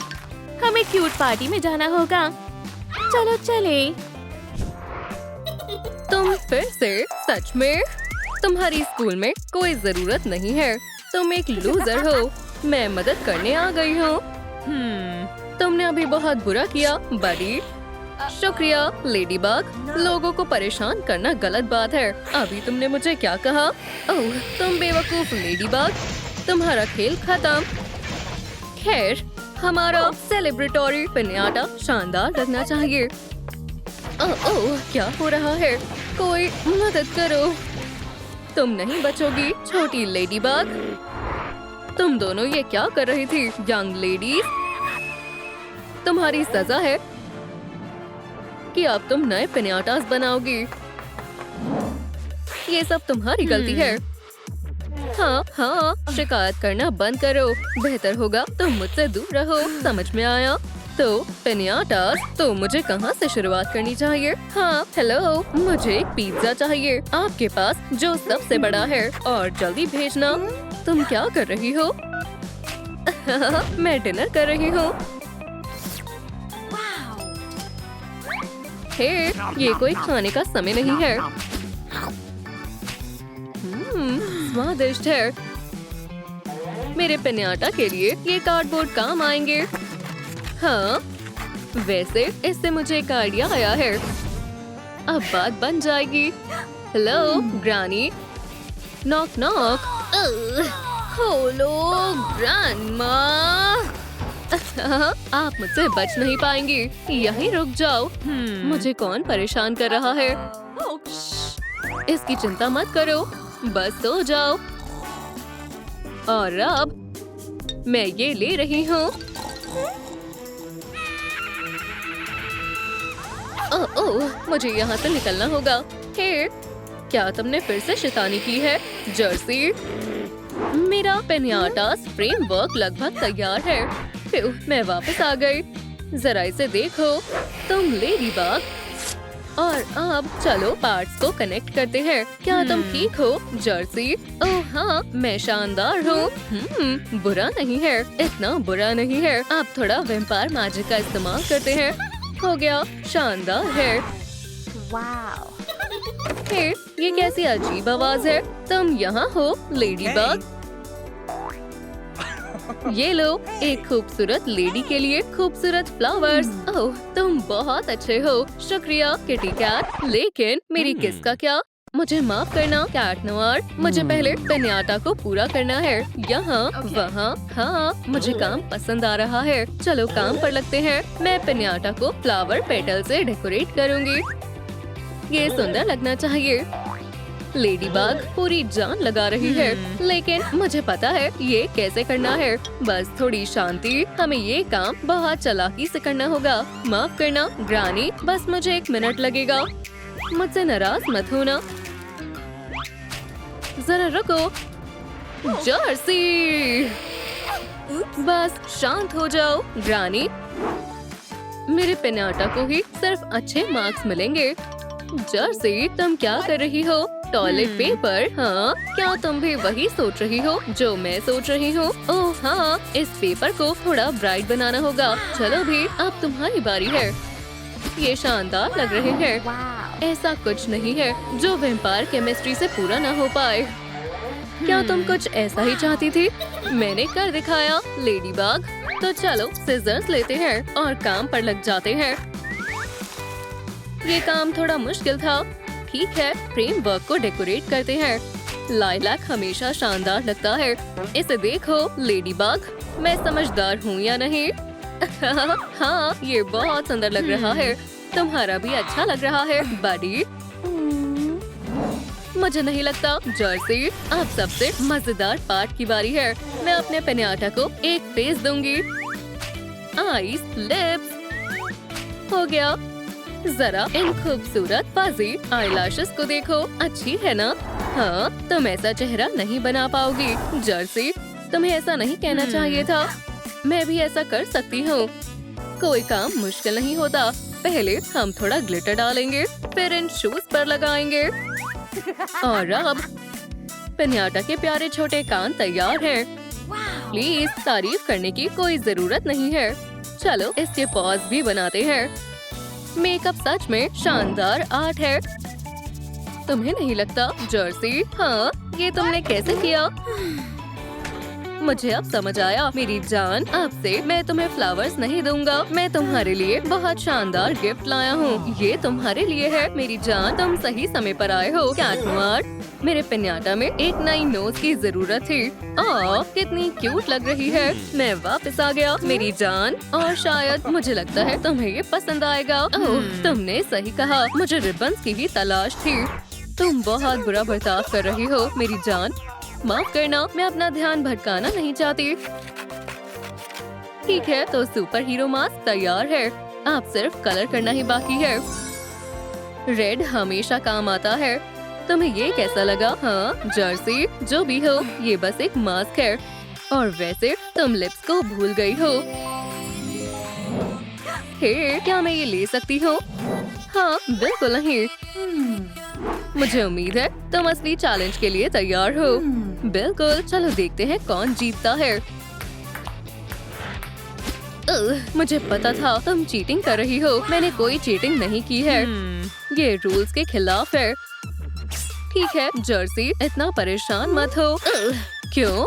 हमें क्यूट पार्टी में जाना होगा। चलो चले। तुम फिर से? सच में? तुम्हारी स्कूल में कोई जरूरत नहीं है। तुम एक लूजर हो। मैं मदद करने आ गई हूँ। तुमने अभी बहुत बुरा किया बडी। शुक्रिया लेडीबग। लोगों को परेशान करना गलत बात है। अभी तुमने मुझे क्या कहा? ओह, तुम बेवकूफ लेडीबग। तुम्हारा खेल खत्म। खैर, हमारा सेलिब्रेटरी पिन्याटा शानदार लगना चाहिए। ओह, क्या हो रहा है? कोई मदद करो। तुम नहीं बचोगी छोटी लेडीबग। तुम दोनों ये क्या कर रही थी यंग लेडीज? तुम्हारी सजा है कि अब तुम नए पिन्याटास बनाओगी। ये सब तुम्हारी गलती है। हाँ, शिकायत करना बंद करो। बेहतर होगा तुम मुझसे दूर रहो। समझ में आया? तो पिन्याटास, तो मुझे कहाँ से शुरुआत करनी चाहिए? हाँ, हेलो, मुझे एक पिज्जा चाहिए आपके पास जो सबसे बड़ा है और जल्दी भेजना। तुम क्या कर रही हो? मैं डिनर कर रही हूँ। हे, ये कोई खाने का समय नहीं है। स्वादिष्ट है। मेरे पिन्याटा के लिए ये कार्डबोर्ड काम आएंगे। हाँ, वैसे इससे मुझे एक आइडिया आया है। अब बात बन जाएगी। Hello granny. Knock knock. खोलो ग्रैंडमा। आप मुझसे बच नहीं पाएंगी। यहीं रुक जाओ। मुझे कौन परेशान कर रहा है? इसकी चिंता मत करो, बस सो जाओ। और अब मैं ये ले रही हूँ। ओह, मुझे यहाँ से निकलना होगा। हे, क्या तुमने फिर से शैतानी की है, जर्सी? मेरा पिन्याटा फ्रेमवर्क लगभग तैयार है। फिर मैं वापस आ गई। जरा इसे देखो, तुम लेडीबग। और अब चलो पार्ट्स को कनेक्ट करते हैं। क्या तुम ठीक हो, जर्सी? ओह हाँ, मैं शानदार हूँ। बुरा नहीं है, इतना बुरा नहीं है। अब थोड़ा वेम्पायर मैजिक का इस्तेमाल करते हैं। हो गया, शानदार है। वाओ। हे, ये कैसी अजीब आवाज है? तुम यहाँ हो, लेडीबग? ये लो, एक खूबसूरत लेडी के लिए खूबसूरत फ्लावर्स। ओह, तुम बहुत अच्छे हो। शुक्रिया किटी कैट। लेकिन मेरी किस का क्या? मुझे माफ करना कैट नोयर। मुझे पहले पिन्याटा को पूरा करना है। यहाँ वहाँ। हाँ, मुझे काम पसंद आ रहा है। चलो काम पर लगते हैं। मैं पिन्याटा को फ्लावर पेटल से डेकोरेट करूँगी। ये सुंदर लगना चाहिए। लेडीबग पूरी जान लगा रही है, लेकिन मुझे पता है ये कैसे करना है। बस थोड़ी शांति। हमें ये काम बहुत चालाकी से करना होगा। माफ करना ग्रानी, बस मुझे 1 मिनट लगेगा। मुझसे नाराज मत होना। जरा रुको, जर्सी। बस शांत हो जाओ ग्रानी। मेरे पिन्याटा को ही सिर्फ अच्छे मार्क्स मिलेंगे। जर्सी, तुम क्या कर रही हो? Toilet paper? हाँ, क्या तुम भी वही सोच रही हो जो मैं सोच रही हूँ? ओह हाँ, इस पेपर को थोड़ा ब्राइट बनाना होगा। चलो भी, अब तुम्हारी बारी है। ये शानदार लग रहे हैं। ऐसा कुछ नहीं है जो वेम्पायर केमिस्ट्री से पूरा ना हो पाए। क्या तुम कुछ ऐसा ही चाहती थी? मैंने कर दिखाया, लेडीबग। तो चलो सिजर्स लेते हैं और काम पर लग जाते हैं। ये काम थोड़ा मुश्किल था। ठीक है, फ्रेमवर्क को डेकोरेट करते हैं। लाइलैक हमेशा शानदार लगता है। इसे देखो लेडीबग, मैं समझदार हूँ या नहीं? हाँ, ये बहुत सुंदर लग रहा है। तुम्हारा भी अच्छा लग रहा है बडी। मुझे नहीं लगता। जर्सी, अब सबसे मजेदार पार्ट की बारी है। मैं अपने पिन्याटा को एक फेस दूंगी। Eyes, lips. हो गया। जरा इन खूबसूरत फाजी आईलैशेस को देखो, अच्छी है ना? हाँ, तुम ऐसा चेहरा नहीं बना पाओगी जर्सी। तुम्हें ऐसा नहीं कहना चाहिए था। मैं भी ऐसा कर सकती हूँ। कोई काम मुश्किल नहीं होता। पहले हम थोड़ा ग्लिटर डालेंगे, फिर इन शूज पर लगाएंगे। और अब पिन्याटा के प्यारे छोटे कान तैयार हैं। प्लीज तारीफ करने की कोई जरूरत नहीं है। चलो इसके पॉज भी बनाते हैं। मेकअप सच में शानदार आर्ट है। तुम्हें नहीं लगता जर्सी? हाँ, ये तुमने कैसे किया? मुझे अब समझ आया मेरी जान। अब से मैं तुम्हें फ्लावर्स नहीं दूंगा। मैं तुम्हारे लिए बहुत शानदार गिफ्ट लाया हूँ। ये तुम्हारे लिए है मेरी जान। तुम सही समय पर आए हो कैट नोयर। मेरे पिन्याटा में एक नई नोज की जरूरत थी। कितनी क्यूट लग रही है। मैं वापस आ गया मेरी जान, और शायद मुझे लगता है तुम्हें ये पसंद आएगा। ओह, तुमने सही कहा, मुझे रिबन्स की ही तलाश थी। तुम बहुत बुरा बर्ताव कर रही हो मेरी जान। माफ करना, मैं अपना ध्यान भटकाना नहीं चाहती। ठीक है, तो सुपर हीरो मास्क तैयार है। अब सिर्फ कलर करना ही बाकी है। रेड हमेशा काम आता है। तुम्हें ये कैसा लगा? हाँ जर्सी, जो भी हो, ये बस एक मास्क है। और वैसे तुम लिप्स को भूल गई हो। हे, क्या मैं ये ले सकती हूँ? हाँ, बिल्कुल नहीं। मुझे उम्मीद है तुम असली चैलेंज के लिए तैयार हो। बिल्कुल, चलो देखते हैं कौन जीतता है। मुझे पता था तुम चीटिंग कर रही हो। मैंने कोई चीटिंग नहीं की है। ये रूल्स के खिलाफ है। ठीक है जर्सी, इतना परेशान मत हो। क्यों?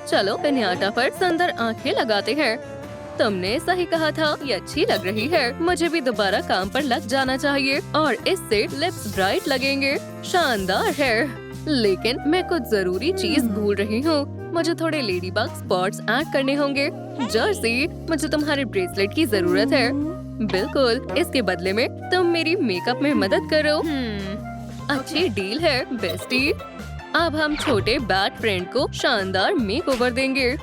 चलो पिन्याटा पर सुंदर आंखें लगाते हैं। तुमने सही कहा था, ये अच्छी लग रही है। मुझे भी दोबारा काम पर लग जाना चाहिए और इससे लिप्स ब्राइट लगेंगे। शानदार है, लेकिन मैं कुछ जरूरी चीज भूल रही हूँ। मुझे थोड़े लेडी बग स्पॉट्स ऐड करने होंगे। जर्सी, मुझे तुम्हारे ब्रेसलेट की जरूरत है। बिल्कुल, इसके बदले में तुम मेरी मेकअप में मदद करो। अच्छी डील है बेस्टी। अब हम छोटे बैड फ्रेंड को शानदार मेकओवर देंगे।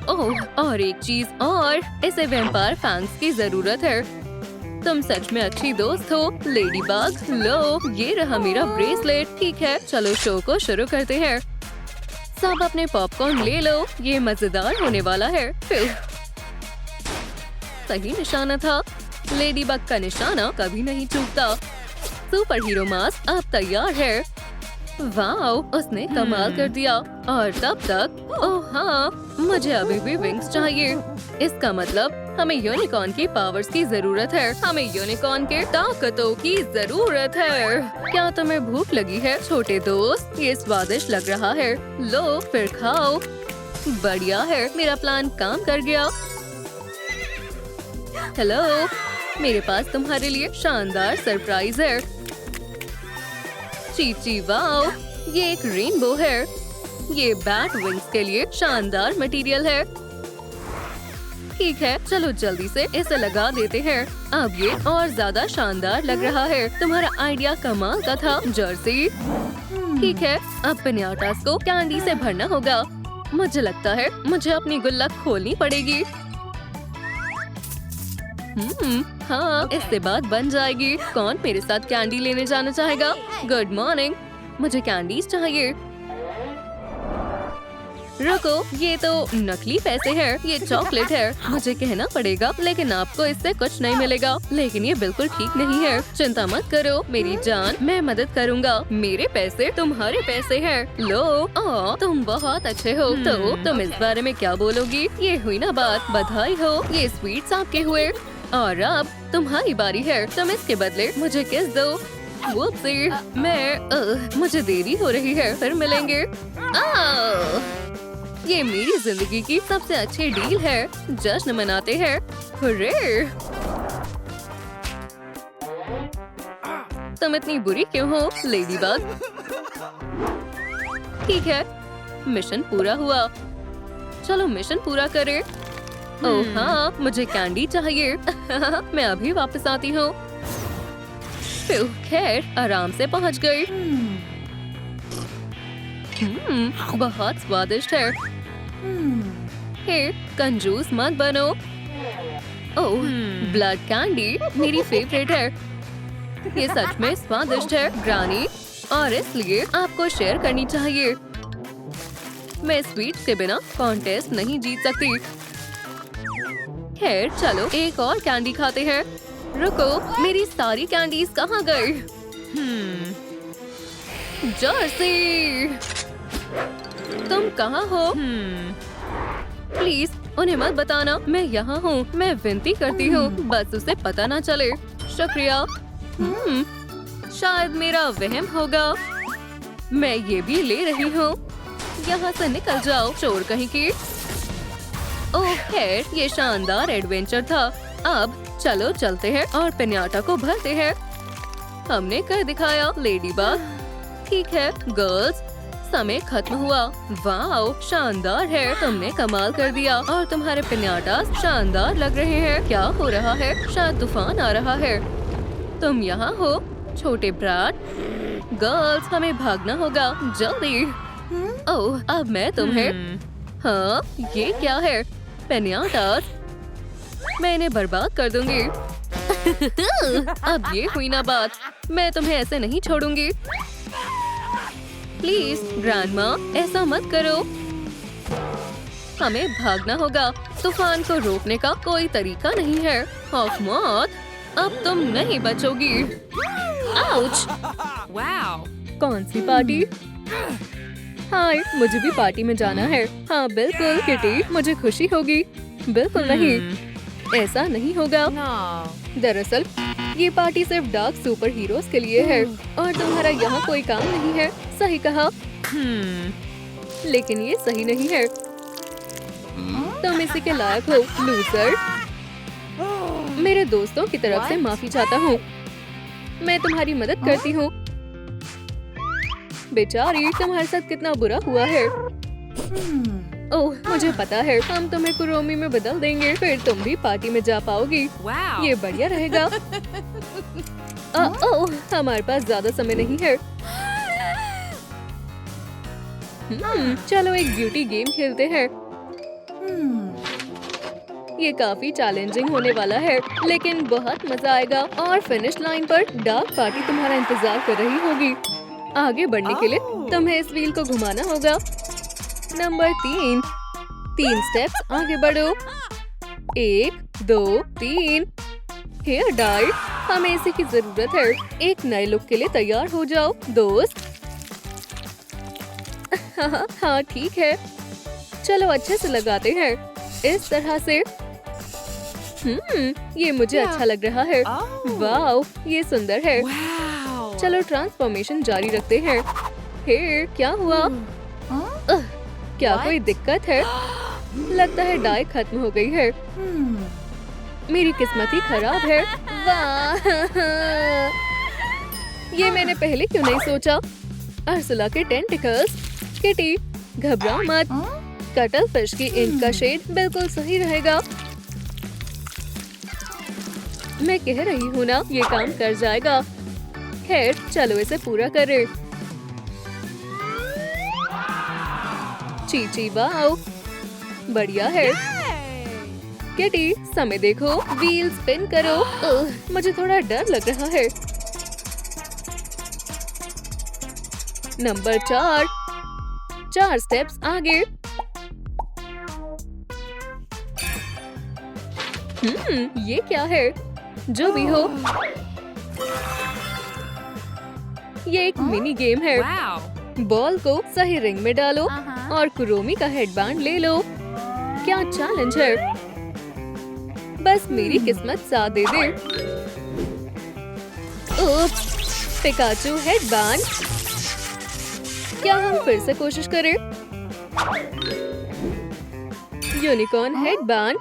ओह, और एक चीज और, इसे वैम्पायर फैंग्स की जरूरत है। तुम सच में अच्छी दोस्त हो लेडी बग। लो, ये रहा मेरा ब्रेसलेट। ठीक है, चलो शो को शुरू करते हैं। सब अपने पॉपकॉर्न ले लो, ये मजेदार होने वाला है। सही निशाना था। लेडी बग का निशाना कभी नहीं चूकता। सुपर हीरो मास्क अब तैयार है। वाओ, उसने कमाल कर दिया। और तब तक, ओह हाँ, मुझे अभी भी विंग्स चाहिए। इसका मतलब हमें यूनिकॉर्न की पावर्स की जरूरत है। हमें यूनिकॉर्न के ताकतों की जरूरत है। क्या तुम्हें भूख लगी है छोटे दोस्त? ये स्वादिष्ट लग रहा है। लो, फिर खाओ। बढ़िया है, मेरा प्लान काम कर गया। हेलो, मेरे पास तुम्हारे लिए शानदार सरप्राइज है। चीची, वाओ, ये एक रेनबो है। ये बैट विंग्स के लिए शानदार मटेरियल है। ठीक है, चलो जल्दी से इसे लगा देते हैं। अब ये और ज्यादा शानदार लग रहा है। तुम्हारा आइडिया कमाल का था जर्सी। ठीक है, अब पिन्याटास को कैंडी से भरना होगा। मुझे लगता है मुझे अपनी गुल्लक खोलनी पड़ेगी। हाँ, इससे बात बन जाएगी। कौन मेरे साथ कैंडी लेने जाना चाहेगा? गुड मॉर्निंग, मुझे कैंडीज चाहिए। रुको, ये तो नकली पैसे हैं। ये चॉकलेट है। मुझे कहना पड़ेगा, लेकिन आपको इससे कुछ नहीं मिलेगा। लेकिन ये बिल्कुल ठीक नहीं है। चिंता मत करो मेरी जान, मैं मदद करूँगा। मेरे पैसे तुम्हारे पैसे हैं। लो, तुम बहुत अच्छे हो। तो तुम इस बारे में क्या बोलोगी? ये हुई ना बात। बधाई हो, ये स्वीट्स आपके हुए। और अब तुम्हारी बारी है। तुम इसके बदले मुझे किस दो। वुप्सी, मुझे देरी हो रही है। फिर मिलेंगे। ये मेरी जिंदगी की सबसे अच्छी डील है। जश्न मनाते हैं। हुर्रे! तुम इतनी बुरी क्यों हो लेडी बग? ठीक है, मिशन पूरा हुआ। चलो मिशन पूरा करें। ओह हाँ, मुझे कैंडी चाहिए। मैं अभी वापस आती हूँ। खैर, आराम से पहुँच गई। बहुत स्वादिष्ट है। हे, कंजूस मत बनो। ओह, ब्लड कैंडी मेरी फेवरेट है। ये सच में स्वादिष्ट है ग्रानी, और इसलिए आपको शेयर करनी चाहिए। मैं स्वीट्स के बिना कॉन्टेस्ट नहीं जीत सकती। खैर, चलो एक और कैंडी खाते हैं। रुको, मेरी सारी कैंडीज कहाँ गई? जर्सी, तुम कहाँ हो? प्लीज उन्हें मत बताना मैं यहाँ हूँ। मैं विनती करती हूँ, बस उसे पता ना चले। शुक्रिया। शायद मेरा वहम होगा। मैं ये भी ले रही हूँ। यहाँ से निकल जाओ चोर कहीं की। ओह खैर, ये शानदार एडवेंचर था। अब चलो चलते हैं और पिन्याटा को भरते हैं। हमने कर दिखाया लेडी बग। ठीक है गर्ल्स, समय खत्म हुआ। वाओ, शानदार है। तुमने कमाल कर दिया और तुम्हारे पिन्याटा शानदार लग रहे हैं। क्या हो रहा है? शायद तूफान आ रहा है। तुम यहाँ हो छोटे ब्राट। गर्ल्स, हमें भागना होगा जल्दी। ओह, अब मैं तुम्हें। हाँ, ये क्या है? पिन्याटास, मैं इन्हें बर्बाद कर दूंगी। अब ये हुई ना बात। मैं तुम्हें ऐसे नहीं छोड़ूंगी। प्लीज ग्रैंडमा, ऐसा मत करो। हमें भागना होगा। तूफान को रोकने का कोई तरीका नहीं है। ऑफ मौत, अब तुम नहीं बचोगी। आउच! कौन सी पार्टी? हाय, मुझे भी पार्टी में जाना है। हाँ बिल्कुल किटी, मुझे खुशी होगी। बिल्कुल नहीं, ऐसा नहीं होगा। दरअसल ये पार्टी सिर्फ डार्क सुपर हीरोज के लिए है और तुम्हारा यहाँ कोई काम नहीं है। सही कहा। लेकिन ये सही नहीं है। तुम इसी के लायक हो, लूजर। मेरे दोस्तों की तरफ से माफी चाहता हूँ। मैं तुम्हारी मदद करती हूँ। बेचारी, तुम्हारे साथ कितना बुरा हुआ है। ओह, मुझे पता है, हम तुम्हें कुरोमी में बदल देंगे, फिर तुम भी पार्टी में जा पाओगी। ये बढ़िया रहेगा। ओह, हमारे पास ज्यादा समय नहीं है। चलो एक ब्यूटी गेम खेलते हैं। ये काफी चैलेंजिंग होने वाला है, लेकिन बहुत मजा आएगा। और फिनिश लाइन पर डार्क पार्टी तुम्हारा इंतजार कर रही होगी। आगे बढ़ने के लिए तुम्हें इस व्हील को घुमाना होगा। नंबर 3 स्टेप्स आगे बढ़ो। 1 2 3। हेयर डाई, हमें इसी की जरूरत है। एक नए लुक के लिए तैयार हो जाओ दोस्त। हाँ ठीक है, चलो अच्छे से लगाते हैं, इस तरह से। ये मुझे अच्छा लग रहा है। वाओ, ये सुंदर है। चलो ट्रांसफॉर्मेशन जारी रखते हैं। हे, क्या हुआ? क्या कोई दिक्कत है? लगता है डाई खत्म हो गई है। मेरी किस्मत ही खराब है। वाह, ये मैंने पहले क्यों नहीं सोचा? अर्सुला के टेंटिकल्स। किटी, घबराओ मत। कटल फिश की इंक का शेड बिल्कुल सही रहेगा। मैं कह रही हूँ ना, ये काम कर जाएगा। खैर, चलो इसे पूरा करें। चीची, वाओ, बढ़िया है। किटी, समय देखो, व्हील स्पिन करो। मुझे थोड़ा डर लग रहा है। नंबर 4 स्टेप्स आगे। ये क्या है? जो भी हो, ये एक मिनी गेम है। बॉल को सही रिंग में डालो और कुरोमी का हेडबैंड ले लो। क्या चैलेंज है? बस मेरी किस्मत साथ दे दे। Pikachu headband. क्या हम फिर से कोशिश करें? Unicorn headband.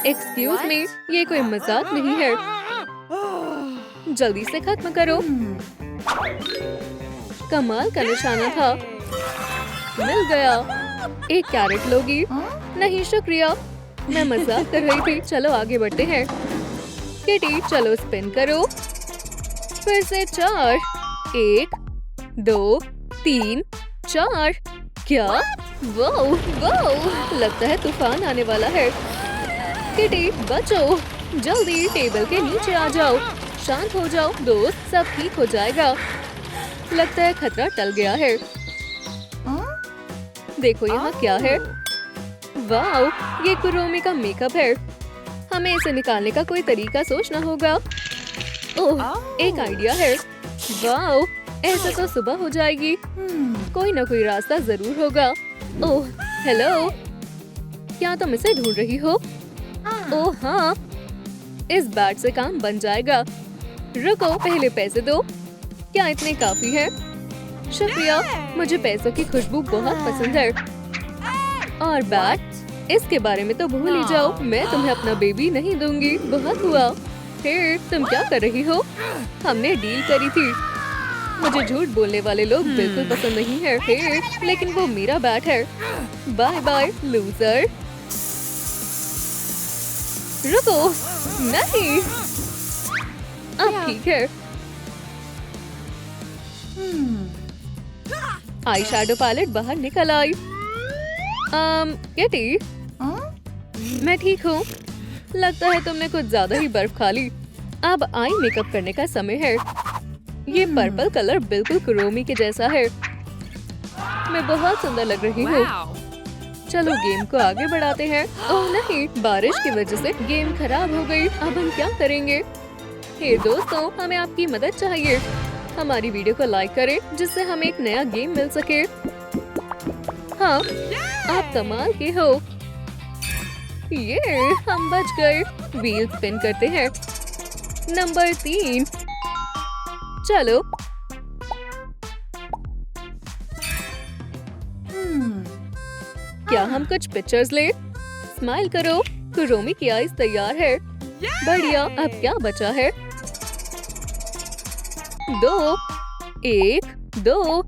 एक्सक्यूज मी, ये कोई मजाक नहीं है। जल्दी से खत्म करो। कमाल का निशाना था। मिल गया। एक कैरेट लोगी? नहीं शुक्रिया, मैं मजाक कर रही थी। चलो आगे बढ़ते हैं। किटी, चलो स्पिन करो। फिर से 4। 1 2 3 4। क्या? वाओ, वाओ, लगता है तूफान आने वाला है। किटी, बचो, जल्दी टेबल के नीचे आ जाओ। शांत हो जाओ दोस्त, सब ठीक हो जाएगा। लगता है खतरा टल गया है। देखो यहाँ क्या है। वाओ, ये कुरोमी का मेकअप है। हमें इसे निकालने का कोई तरीका सोचना होगा। ओह, एक आइडिया है। वाओ, ऐसे तो सुबह हो जाएगी। कोई ना कोई रास्ता जरूर होगा। ओह, हेलो, क्या तुम इसे ढूंढ रही हो? ओह हाँ, इस बैट से काम बन जाएगा। रुको, पहले पैसे दो। क्या इतने काफी है? शुक्रिया, मुझे पैसों की खुशबू बहुत पसंद है। और बैट, इसके बारे में तो भूल ही जाओ। मैं तुम्हें अपना बेबी नहीं दूंगी। बहुत हुआ। हे, तुम क्या कर रही हो? हमने डील करी थी। मुझे झूठ बोलने वाले लोग बिल्कुल पसंद नहीं है। हे, लेकिन वो मेरा बैट है। Bye bye loser. रुको, नहीं, अब ठीक है। आई शैडो पैलेट बाहर निकल आई। किटी, मैं ठीक हूँ। लगता है तुमने कुछ ज्यादा ही बर्फ खा ली। अब आई मेकअप करने का समय है। ये पर्पल कलर बिल्कुल कुरोमी के जैसा है। मैं बहुत सुंदर लग रही हूँ। चलो गेम को आगे बढ़ाते हैं। ओह नहीं, बारिश की वजह से गेम खराब हो गई। अब हम क्या करेंगे? हे दोस्तों, हमें आपकी मदद चाहिए। हमारी वीडियो को लाइक करें, जिससे हमें एक नया गेम मिल सके। हाँ, आप कमाल के हो। ये हम बच गए। व्हील स्पिन करते हैं। नंबर 3। चलो। क्या हम कुछ पिक्चर्स ले? स्माइल करो। कुरोमी की आइस तैयार है। बढ़िया, अब क्या बचा है? 2, 1, 2।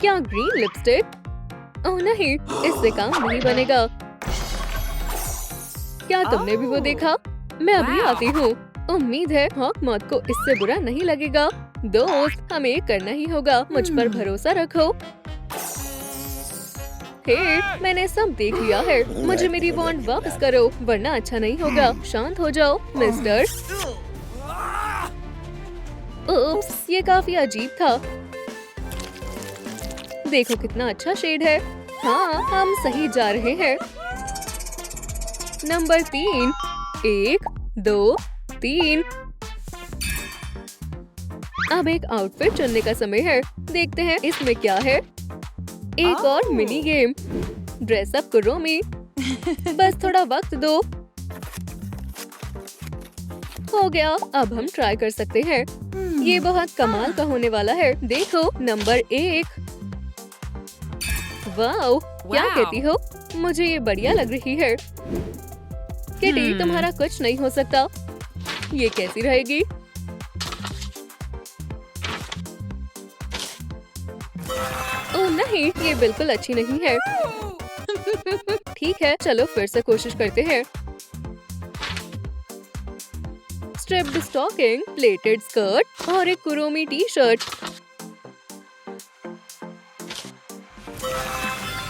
क्या ग्रीन लिपस्टिक? ओह नहीं, इससे काम नहीं बनेगा। क्या तुमने भी वो देखा? मैं अभी आती हूँ। उम्मीद है हॉकमॉथ को इससे बुरा नहीं लगेगा। दोस्त, हमें ये करना ही होगा। मुझ पर भरोसा रखो। हे, मैंने सब देख लिया है। मुझे मेरी वॉन्ड वापस करो, वरना अच्छा नहीं होगा। शांत हो जाओ, मिस्टर। उप्स, ये काफी अजीब था। देखो कितना अच्छा शेड है। हाँ, हम सही जा रहे हैं। नंबर 3, 1, 2, 3। अब एक आउटफिट चुनने का समय है। देखते हैं इसमें क्या है। एक और mini game. Dress up Kuromi. बस थोड़ा वक्त दो। हो गया, अब हम ट्राई कर सकते हैं। ये बहुत कमाल का होने वाला है। देखो, नंबर 1। वाओ, क्या कहती हो? मुझे ये बढ़िया लग रही है। किटी, तुम्हारा कुछ नहीं हो सकता। ये कैसी रहेगी? ओह नहीं, ये बिल्कुल अच्छी नहीं है। ठीक है, चलो फिर से कोशिश करते हैं। स्ट्रिप्ड स्टॉकिंग, प्लेटेड स्कर्ट और एक कुरोमी टी-शर्ट।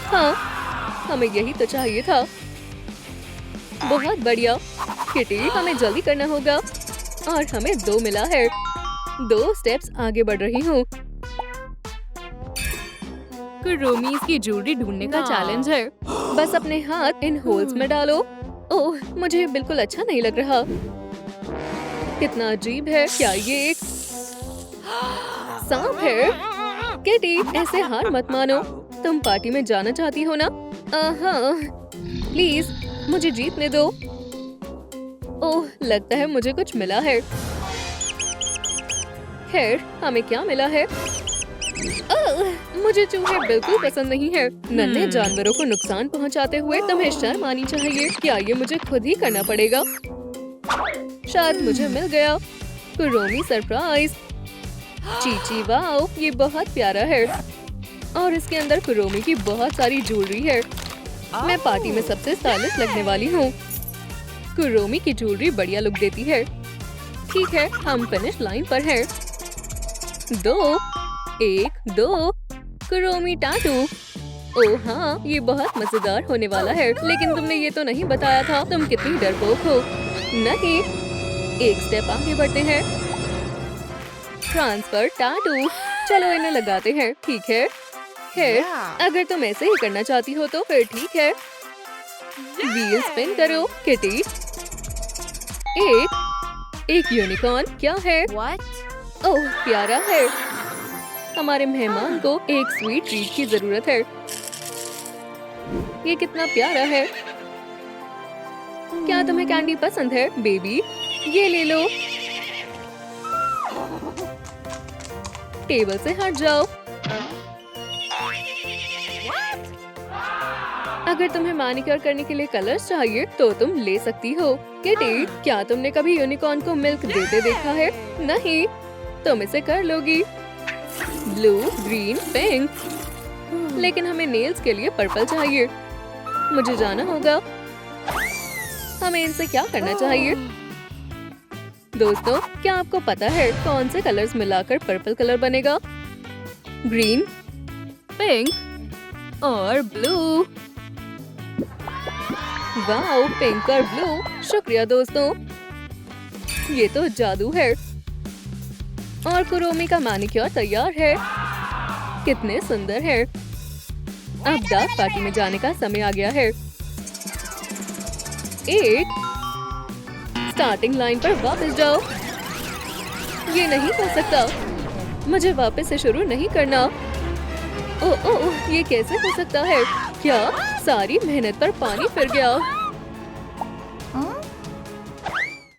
हाँ, हमें यही तो चाहिए था। बहुत बढ़िया। किटी, हमें जल्दी करना होगा। और हमें 2 मिला है। 2 स्टेप्स आगे बढ़ रही हूँ। कुरोमी की ज्वेलरी ढूंढने का चैलेंज है। बस अपने हाथ इन होल्स में डालो। ओह, मुझे बिल्कुल अच्छा नहीं लग रहा। कितना अजीब है। क्या ये एक सांप है? किटी, ऐसे हार मत मानो। तुम पार्टी में जाना चाहती हो ना? हाँ, प्लीज मुझे जीतने दो। ओह, लगता है मुझे कुछ मिला है। खैर, हमें क्या मिला है? मुझे चूहे बिल्कुल पसंद नहीं है। नन्हे जानवरों को नुकसान पहुंचाते हुए तुम्हें शर्म आनी चाहिए। क्या ये मुझे खुद ही करना पड़ेगा? शायद मुझे मिल गया। Kuromi surprise. चीची, वाओ, ये बहुत प्यारा है। और इसके अंदर कुरोमी की बहुत सारी ज्वेलरी है। मैं पार्टी में सबसे स्टाइलिश लगने वाली हूँ। कुरोमी की ज्वेलरी बढ़िया लुक देती है। ठीक है, हम फिनिश लाइन पर हैं। 2, 1, 2। कुरोमी टाटू। ओह हाँ, ये बहुत मजेदार होने वाला है। लेकिन तुमने ये तो नहीं बताया था तुम कितनी डरपोक हो। नहीं, एक स्टेप आगे बढ़ते हैं। ट्रांसफर टाटू। चलो इन्हें लगाते हैं। ठीक है। खैर, अगर तुम ऐसे ही करना चाहती हो तो फिर ठीक है। व्हील स्पिन करो। किटी, एक यूनिकॉर्न। क्या है? ओह, प्यारा है। हमारे मेहमान को एक स्वीट ट्रीट की जरूरत है। ये कितना प्यारा है। क्या तुम्हें कैंडी पसंद है बेबी? ये ले लो। टेबल से हट जाओ। अगर तुम्हें मैनिक्योर करने के लिए कलर्स चाहिए तो तुम ले सकती हो। किटी, क्या तुमने कभी यूनिकॉर्न को मिल्क देते देखा है? नहीं, तुम इसे कर लोगी। Blue, green, pink. लेकिन हमें नेल्स के लिए पर्पल चाहिए। मुझे जाना होगा। हमें इनसे क्या करना चाहिए? दोस्तों, क्या आपको पता है कौन से कलर्स मिलाकर पर्पल कलर बनेगा? ग्रीन, पिंक और ब्लू। वाओ, पिंक और ब्लू। शुक्रिया दोस्तों, ये तो जादू है। और कुरोमी का मैनिक्योर तैयार है। कितने सुंदर है। अब डार्क पार्टी में जाने का समय आ गया है। 1, स्टार्टिंग लाइन पर वापस जाओ। ये नहीं हो सकता। मुझे वापस से शुरू नहीं करना। ओह, ये कैसे हो सकता है? क्या सारी मेहनत पर पानी फिर गया?